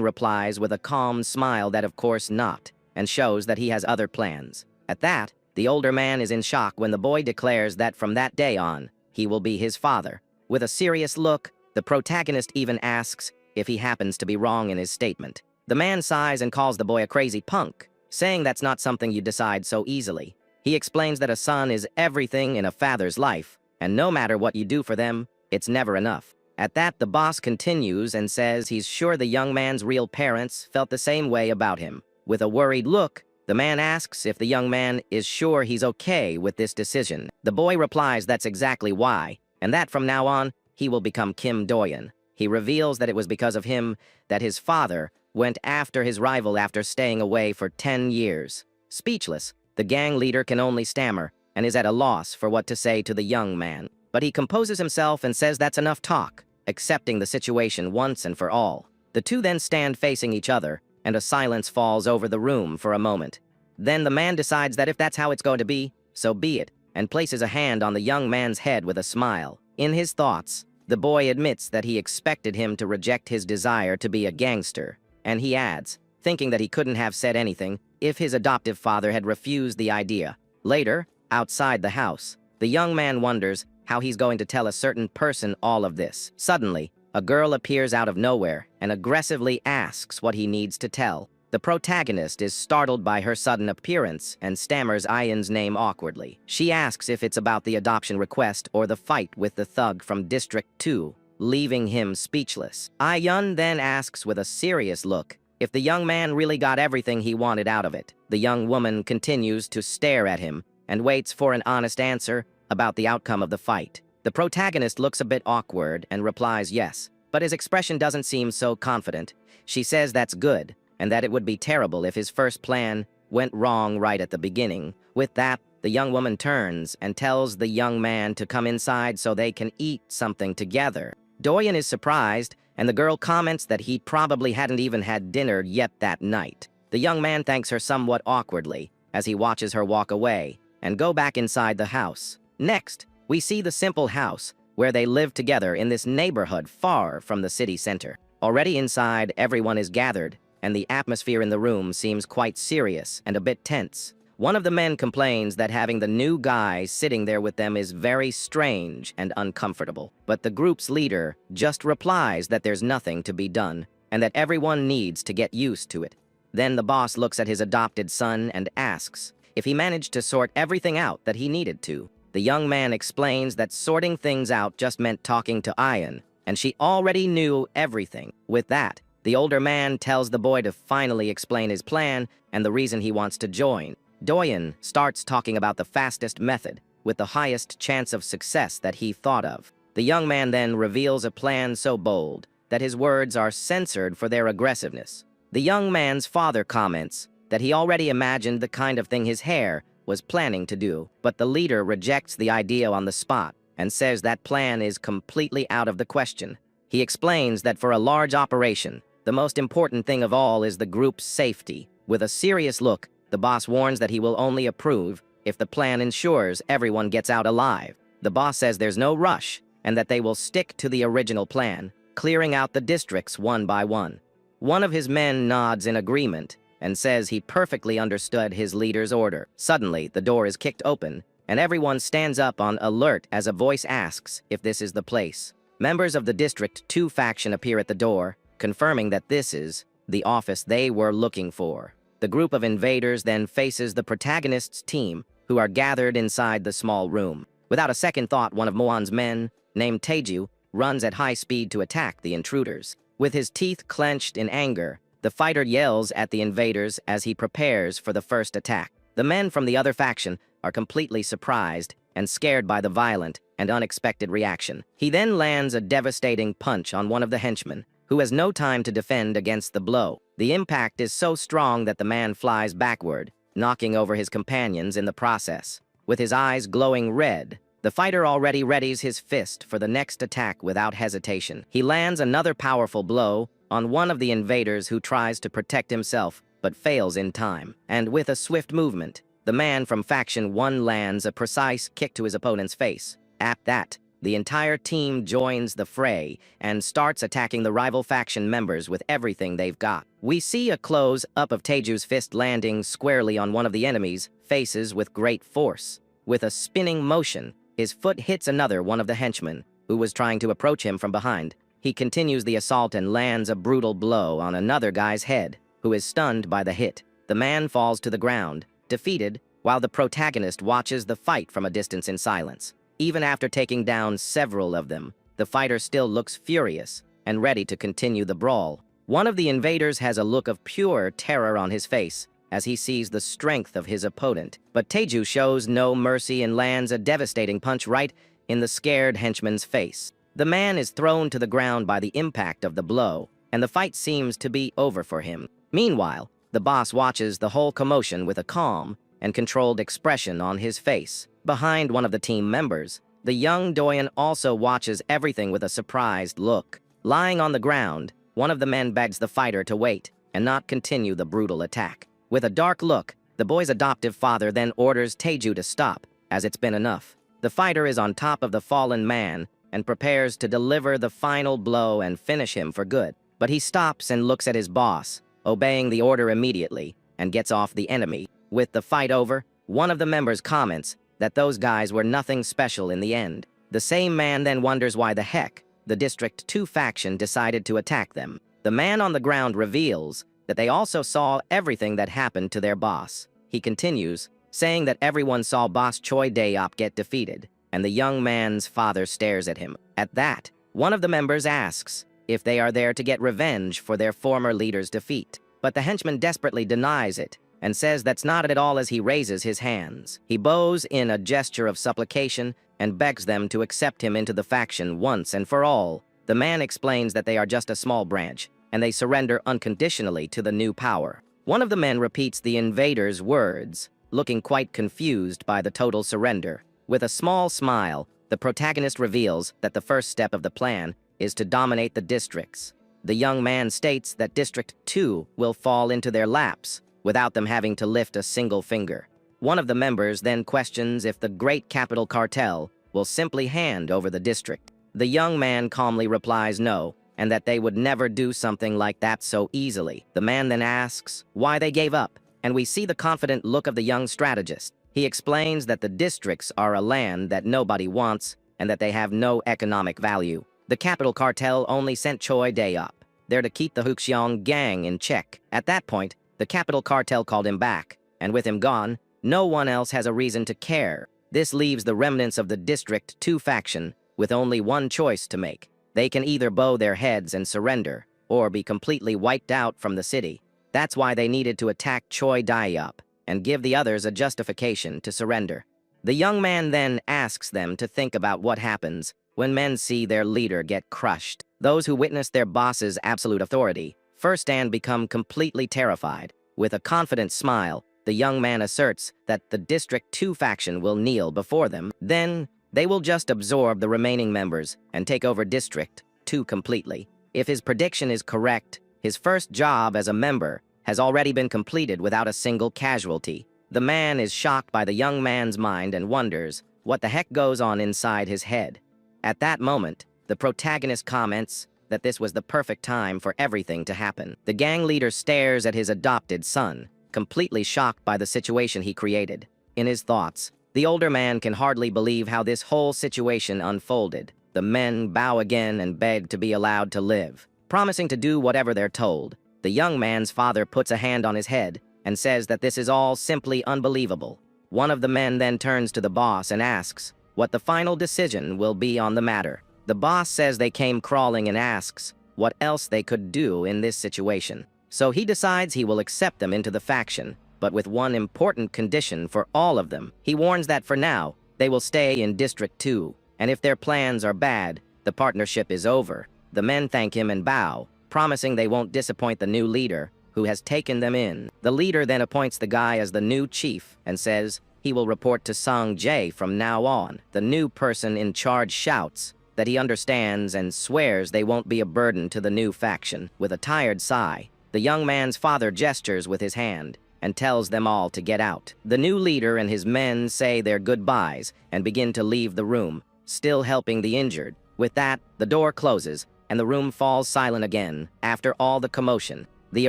replies with a calm smile that of course not, and shows that he has other plans. At that, the older man is in shock when the boy declares that from that day on, he will be his father. With a serious look, the protagonist even asks if he happens to be wrong in his statement. The man sighs and calls the boy a crazy punk, saying that's not something you decide so easily. He explains that a son is everything in a father's life, and no matter what you do for them, it's never enough. At that, the boss continues and says he's sure the young man's real parents felt the same way about him. With a worried look, the man asks if the young man is sure he's okay with this decision. The boy replies that's exactly why, and that from now on, he will become Kim Do-yoon. He reveals that it was because of him that his father went after his rival after staying away for 10 years. Speechless, the gang leader can only stammer, and is at a loss for what to say to the young man. But he composes himself and says that's enough talk, accepting the situation once and for all. The two then stand facing each other, and a silence falls over the room for a moment. Then the man decides that if that's how it's going to be, so be it, and places a hand on the young man's head with a smile. In his thoughts, the boy admits that he expected him to reject his desire to be a gangster, and he adds, thinking that he couldn't have said anything if his adoptive father had refused the idea. Later, outside the house, the young man wonders how he's going to tell a certain person all of this. Suddenly, a girl appears out of nowhere and aggressively asks what he needs to tell. The protagonist is startled by her sudden appearance and stammers Ayan's name awkwardly. She asks if it's about the adoption request or the fight with the thug from District 2, leaving him speechless. Ayan then asks with a serious look if the young man really got everything he wanted out of it. The young woman continues to stare at him and waits for an honest answer about the outcome of the fight. The protagonist looks a bit awkward and replies yes, but his expression doesn't seem so confident. She says that's good, and that it would be terrible if his first plan went wrong right at the beginning. With that, the young woman turns and tells the young man to come inside so they can eat something together. Do-yoon is surprised, and the girl comments that he probably hadn't even had dinner yet that night. The young man thanks her somewhat awkwardly as he watches her walk away and go back inside the house. Next, we see the simple house where they live together in this neighborhood far from the city center. Already inside, everyone is gathered, and the atmosphere in the room seems quite serious and a bit tense. One of the men complains that having the new guy sitting there with them is very strange and uncomfortable. But the group's leader just replies that there's nothing to be done and that everyone needs to get used to it. Then the boss looks at his adopted son and asks if he managed to sort everything out that he needed to. The young man explains that sorting things out just meant talking to Ayan, and she already knew everything. With that, the older man tells the boy to finally explain his plan and the reason he wants to join. Do-yoon starts talking about the fastest method, with the highest chance of success that he thought of. The young man then reveals a plan so bold that his words are censored for their aggressiveness. The young man's father comments that he already imagined the kind of thing his heir was planning to do, but the leader rejects the idea on the spot and says that plan is completely out of the question. He explains that for a large operation, the most important thing of all is the group's safety. With a serious look, the boss warns that he will only approve if the plan ensures everyone gets out alive. The boss says there's no rush and that they will stick to the original plan, clearing out the districts one by one. One of his men nods in agreement and says he perfectly understood his leader's order. Suddenly, the door is kicked open, and everyone stands up on alert as a voice asks if this is the place. Members of the District 2 faction appear at the door, confirming that this is the office they were looking for. The group of invaders then faces the protagonist's team, who are gathered inside the small room. Without a second thought, one of Moan's men, named Taeju, runs at high speed to attack the intruders. With his teeth clenched in anger, the fighter yells at the invaders as he prepares for the first attack. The men from the other faction are completely surprised and scared by the violent and unexpected reaction. He then lands a devastating punch on one of the henchmen, who has no time to defend against the blow. The impact is so strong that the man flies backward, knocking over his companions in the process. With his eyes glowing red, the fighter already readies his fist for the next attack without hesitation. He lands another powerful blow on one of the invaders who tries to protect himself but fails in time. And with a swift movement, the man from Faction 1 lands a precise kick to his opponent's face. At that, the entire team joins the fray and starts attacking the rival faction members with everything they've got. We see a close-up of Taeju's fist landing squarely on one of the enemy's faces with great force. With a spinning motion, his foot hits another one of the henchmen, who was trying to approach him from behind. He continues the assault and lands a brutal blow on another guy's head, who is stunned by the hit. The man falls to the ground, defeated, while the protagonist watches the fight from a distance in silence. Even after taking down several of them, the fighter still looks furious and ready to continue the brawl. One of the invaders has a look of pure terror on his face as he sees the strength of his opponent. But Taeju shows no mercy and lands a devastating punch right in the scared henchman's face. The man is thrown to the ground by the impact of the blow, and the fight seems to be over for him. Meanwhile, the boss watches the whole commotion with a calm and controlled expression on his face. Behind one of the team members, the young Do-yoon also watches everything with a surprised look. Lying on the ground, one of the men begs the fighter to wait and not continue the brutal attack. With a dark look, the boy's adoptive father then orders Taeju to stop, as it's been enough. The fighter is on top of the fallen man and prepares to deliver the final blow and finish him for good. But he stops and looks at his boss, obeying the order immediately, and gets off the enemy. With the fight over, one of the members comments that those guys were nothing special in the end. The same man then wonders why the heck the District 2 faction decided to attack them. The man on the ground reveals that they also saw everything that happened to their boss. He continues, saying that everyone saw boss Choi Dae-op get defeated, and the young man's father stares at him. At that, one of the members asks if they are there to get revenge for their former leader's defeat. But the henchman desperately denies it and says that's not it at all as he raises his hands. He bows in a gesture of supplication and begs them to accept him into the faction once and for all. The man explains that they are just a small branch, and they surrender unconditionally to the new power. One of the men repeats the invader's words, looking quite confused by the total surrender. With a small smile, the protagonist reveals that the first step of the plan is to dominate the districts. The young man states that District 2 will fall into their laps without them having to lift a single finger. One of the members then questions if the great capital Cartel will simply hand over the district. The young man calmly replies no, and that they would never do something like that so easily. The man then asks why they gave up, and we see the confident look of the young strategist. He explains that the districts are a land that nobody wants and that they have no economic value. The capital Cartel only sent Choi Dae-op there to keep the Huxiong gang in check. At that point, the capital Cartel called him back, and with him gone, no one else has a reason to care. This leaves the remnants of the District 2 faction with only one choice to make. They can either bow their heads and surrender, or be completely wiped out from the city. That's why they needed to attack Choi Dae-op and give the others a justification to surrender. The young man then asks them to think about what happens when men see their leader get crushed. Those who witness their boss's absolute authority first and become completely terrified. With a confident smile, the young man asserts that the District 2 faction will kneel before them. Then, they will just absorb the remaining members and take over District 2 completely. If his prediction is correct, his first job as a member has already been completed without a single casualty. The man is shocked by the young man's mind and wonders what the heck goes on inside his head. At that moment, the protagonist comments that this was the perfect time for everything to happen. The gang leader stares at his adopted son, completely shocked by the situation he created. In his thoughts, the older man can hardly believe how this whole situation unfolded. The men bow again and beg to be allowed to live, promising to do whatever they're told. The young man's father puts a hand on his head and says that this is all simply unbelievable. One of the men then turns to the boss and asks what the final decision will be on the matter. The boss says they came crawling and asks what else they could do in this situation. So he decides he will accept them into the faction, but with one important condition for all of them. He warns that for now, they will stay in District 2, and if their plans are bad, the partnership is over. The men thank him and bow, promising they won't disappoint the new leader who has taken them in. The leader then appoints the guy as the new chief and says he will report to Song Jae from now on. The new person in charge shouts that he understands and swears they won't be a burden to the new faction. With a tired sigh, the young man's father gestures with his hand and tells them all to get out. The new leader and his men say their goodbyes and begin to leave the room, still helping the injured. With that, the door closes and the room falls silent again. After all the commotion, the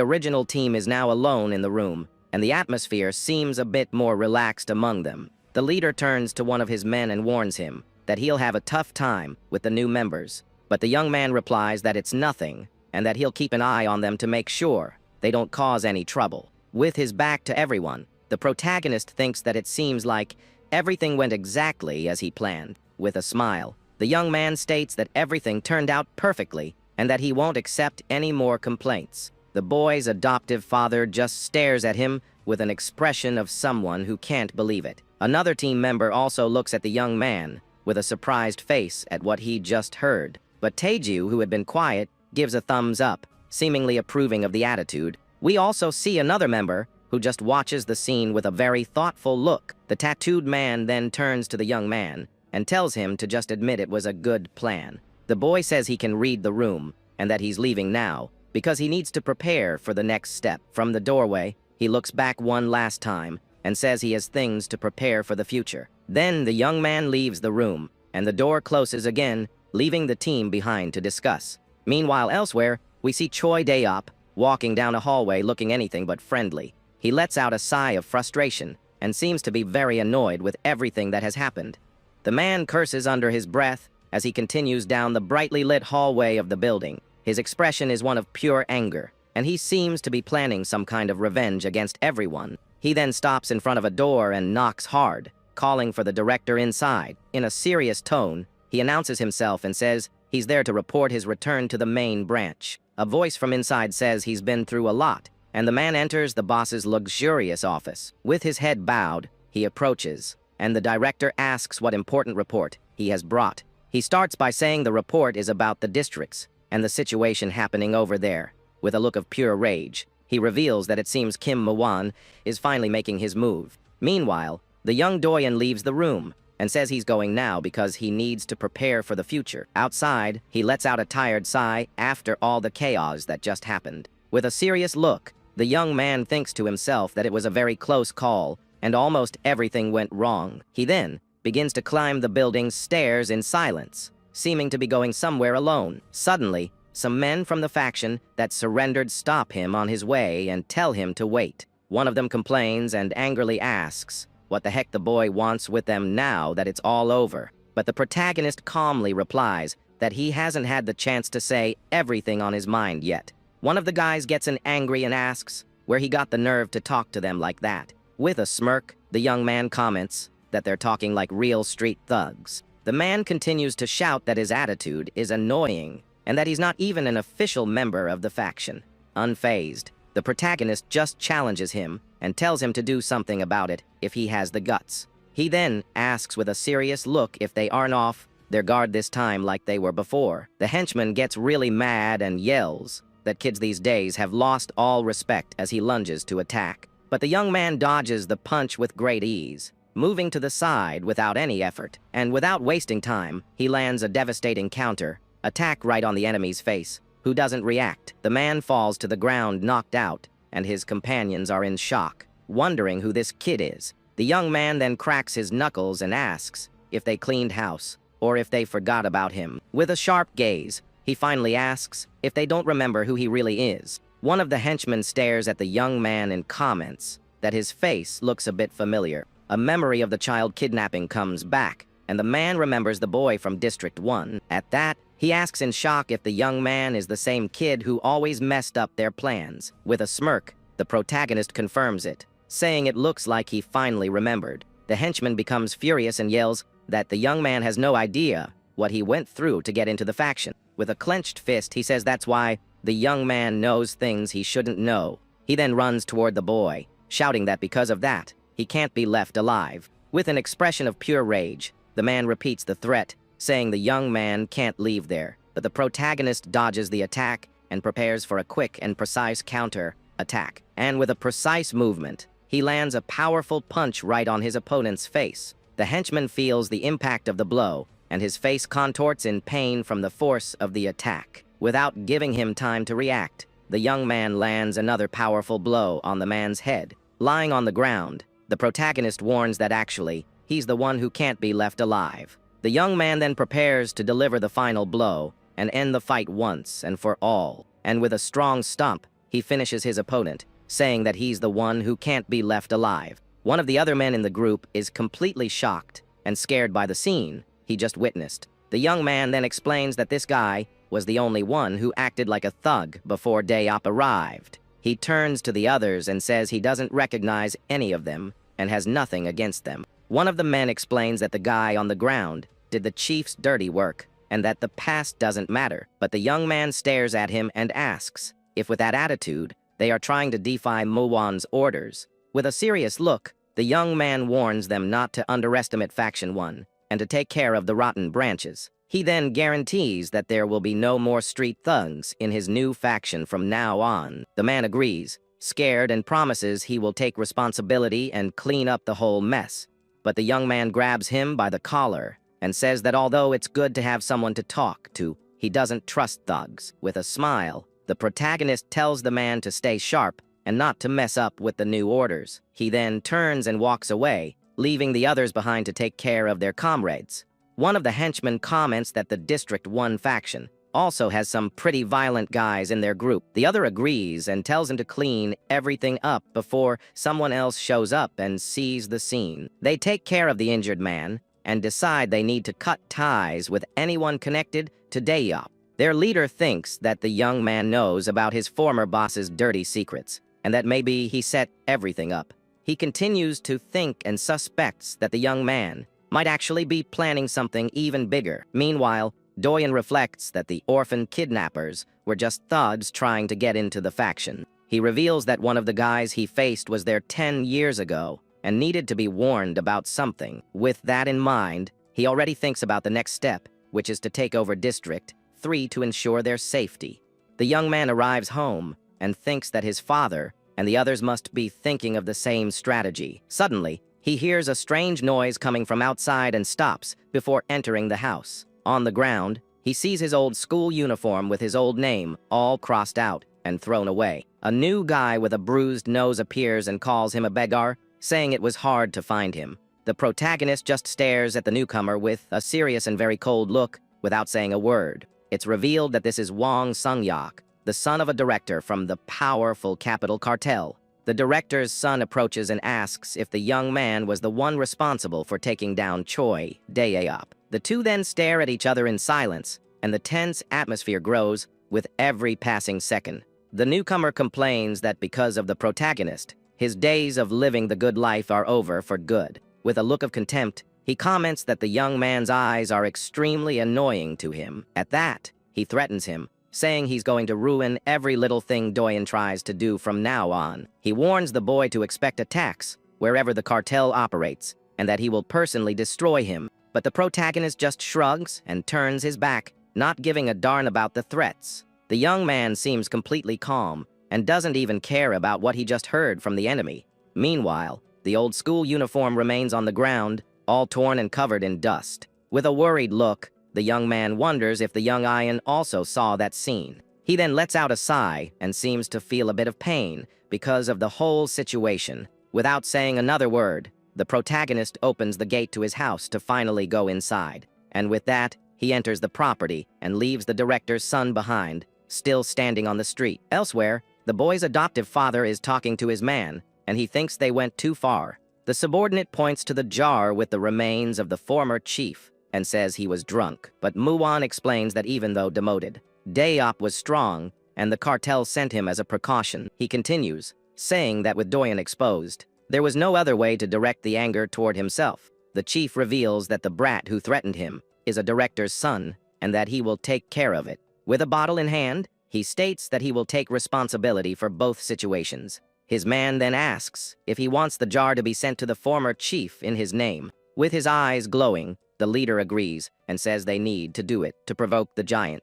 original team is now alone in the room, and the atmosphere seems a bit more relaxed among them. The leader turns to one of his men and warns him that he'll have a tough time with the new members. But the young man replies that it's nothing, and that he'll keep an eye on them to make sure they don't cause any trouble. With his back to everyone, the protagonist thinks that it seems like everything went exactly as he planned. With a smile, the young man states that everything turned out perfectly and that he won't accept any more complaints. The boy's adoptive father just stares at him with an expression of someone who can't believe it. Another team member also looks at the young man with a surprised face at what he just heard. But Taeju, who had been quiet, gives a thumbs up, seemingly approving of the attitude. We also see another member who just watches the scene with a very thoughtful look. The tattooed man then turns to the young man and tells him to just admit it was a good plan. The boy says he can read the room and that he's leaving now because he needs to prepare for the next step. From the doorway, he looks back one last time and says he has things to prepare for the future. Then the young man leaves the room and the door closes again, leaving the team behind to discuss. Meanwhile, elsewhere, we see Choi Dae-op walking down a hallway looking anything but friendly. He lets out a sigh of frustration and seems to be very annoyed with everything that has happened. The man curses under his breath as he continues down the brightly lit hallway of the building. His expression is one of pure anger, and he seems to be planning some kind of revenge against everyone. He then stops in front of a door and knocks hard, calling for the director inside. In a serious tone, he announces himself and says he's there to report his return to the main branch. A voice from inside says he's been through a lot, and the man enters the boss's luxurious office. With his head bowed, he approaches, and the director asks what important report he has brought. He starts by saying the report is about the districts and the situation happening over there. With a look of pure rage, he reveals that it seems Kim Mo-won is finally making his move. Meanwhile, the young Do-yoon leaves the room and says he's going now because he needs to prepare for the future. Outside, he lets out a tired sigh after all the chaos that just happened. With a serious look, the young man thinks to himself that it was a very close call and almost everything went wrong. He then begins to climb the building's stairs in silence, seeming to be going somewhere alone. Suddenly, some men from the faction that surrendered stop him on his way and tell him to wait. One of them complains and angrily asks what the heck the boy wants with them now that it's all over. But the protagonist calmly replies that he hasn't had the chance to say everything on his mind yet. One of the guys gets angry and asks where he got the nerve to talk to them like that. With a smirk, the young man comments that they're talking like real street thugs. The man continues to shout that his attitude is annoying and that he's not even an official member of the faction. Unfazed, the protagonist just challenges him and tells him to do something about it if he has the guts. He then asks with a serious look if they aren't off their guard this time like they were before. The henchman gets really mad and yells that kids these days have lost all respect as he lunges to attack. But the young man dodges the punch with great ease, moving to the side without any effort. And without wasting time, he lands a devastating counter attack right on the enemy's face, who doesn't react. The man falls to the ground knocked out, and his companions are in shock, wondering who this kid is. The young man then cracks his knuckles and asks if they cleaned house, or if they forgot about him. With a sharp gaze, he finally asks if they don't remember who he really is. One of the henchmen stares at the young man and comments that his face looks a bit familiar. A memory of the child kidnapping comes back, and the man remembers the boy from District 1. At that, he asks in shock if the young man is the same kid who always messed up their plans. With a smirk, the protagonist confirms it, saying it looks like he finally remembered. The henchman becomes furious and yells that the young man has no idea what he went through to get into the faction. With a clenched fist, he says that's why the young man knows things he shouldn't know. He then runs toward the boy, shouting that because of that, he can't be left alive. With an expression of pure rage, the man repeats the threat, saying the young man can't leave there. But the protagonist dodges the attack and prepares for a quick and precise counter-attack. And with a precise movement, he lands a powerful punch right on his opponent's face. The henchman feels the impact of the blow, and his face contorts in pain from the force of the attack. Without giving him time to react, the young man lands another powerful blow on the man's head. Lying on the ground, the protagonist warns that actually, he's the one who can't be left alive. The young man then prepares to deliver the final blow and end the fight once and for all. And with a strong stomp, he finishes his opponent, saying that he's the one who can't be left alive. One of the other men in the group is completely shocked and scared by the scene he just witnessed. The young man then explains that this guy was the only one who acted like a thug before Dae-op arrived. He turns to the others and says he doesn't recognize any of them and has nothing against them. One of the men explains that the guy on the ground did the chief's dirty work and that the past doesn't matter. But the young man stares at him and asks if with that attitude, they are trying to defy Mo-won's orders. With a serious look, the young man warns them not to underestimate Faction 1 and to take care of the rotten branches. He then guarantees that there will be no more street thugs in his new faction from now on. The man agrees, scared, and promises he will take responsibility and clean up the whole mess. But the young man grabs him by the collar and says that although it's good to have someone to talk to, he doesn't trust thugs. With a smile, the protagonist tells the man to stay sharp and not to mess up with the new orders. He then turns and walks away, leaving the others behind to take care of their comrades. One of the henchmen comments that the District 1 faction also has some pretty violent guys in their group. The other agrees and tells him to clean everything up before someone else shows up and sees the scene. They take care of the injured man and decide they need to cut ties with anyone connected to Do-yoon. Their leader thinks that the young man knows about his former boss's dirty secrets, and that maybe he set everything up. He continues to think and suspects that the young man might actually be planning something even bigger. Meanwhile, Do-yoon reflects that the orphan kidnappers were just thugs trying to get into the faction. He reveals that one of the guys he faced was there 10 years ago and needed to be warned about something. With that in mind, he already thinks about the next step, which is to take over District 3 to ensure their safety. The young man arrives home and thinks that his father and the others must be thinking of the same strategy. Suddenly, he hears a strange noise coming from outside and stops before entering the house. On the ground, he sees his old school uniform with his old name all crossed out and thrown away. A new guy with a bruised nose appears and calls him a beggar, saying it was hard to find him. The protagonist just stares at the newcomer with a serious and very cold look without saying a word. It's revealed that this is Wong Sung-yak, the son of a director from the powerful capital Cartel. The director's son approaches and asks if the young man was the one responsible for taking down Choi Dae-up. The two then stare at each other in silence, and the tense atmosphere grows with every passing second. The newcomer complains that because of the protagonist, his days of living the good life are over for good. With a look of contempt, he comments that the young man's eyes are extremely annoying to him. At that, he threatens him, saying he's going to ruin every little thing Do-yoon tries to do from now on. He warns the boy to expect attacks wherever the cartel operates, and that he will personally destroy him. But the protagonist just shrugs and turns his back, not giving a darn about the threats. The young man seems completely calm and doesn't even care about what he just heard from the enemy. Meanwhile, the old school uniform remains on the ground, all torn and covered in dust. With a worried look, the young man wonders if the young Ian also saw that scene. He then lets out a sigh and seems to feel a bit of pain because of the whole situation. Without saying another word, the protagonist opens the gate to his house to finally go inside. And with that, he enters the property and leaves the director's son behind, still standing on the street. Elsewhere, the boy's adoptive father is talking to his man, and he thinks they went too far. The subordinate points to the jar with the remains of the former chief and says he was drunk. But Muwon explains that even though demoted, Do-yoon was strong, and the cartel sent him as a precaution. He continues, saying that with Do-yoon exposed, there was no other way to direct the anger toward himself. The chief reveals that the brat who threatened him is a director's son, and that he will take care of it. With a bottle in hand, he states that he will take responsibility for both situations. His man then asks if he wants the jar to be sent to the former chief in his name. With his eyes glowing, the leader agrees and says they need to do it to provoke the giant.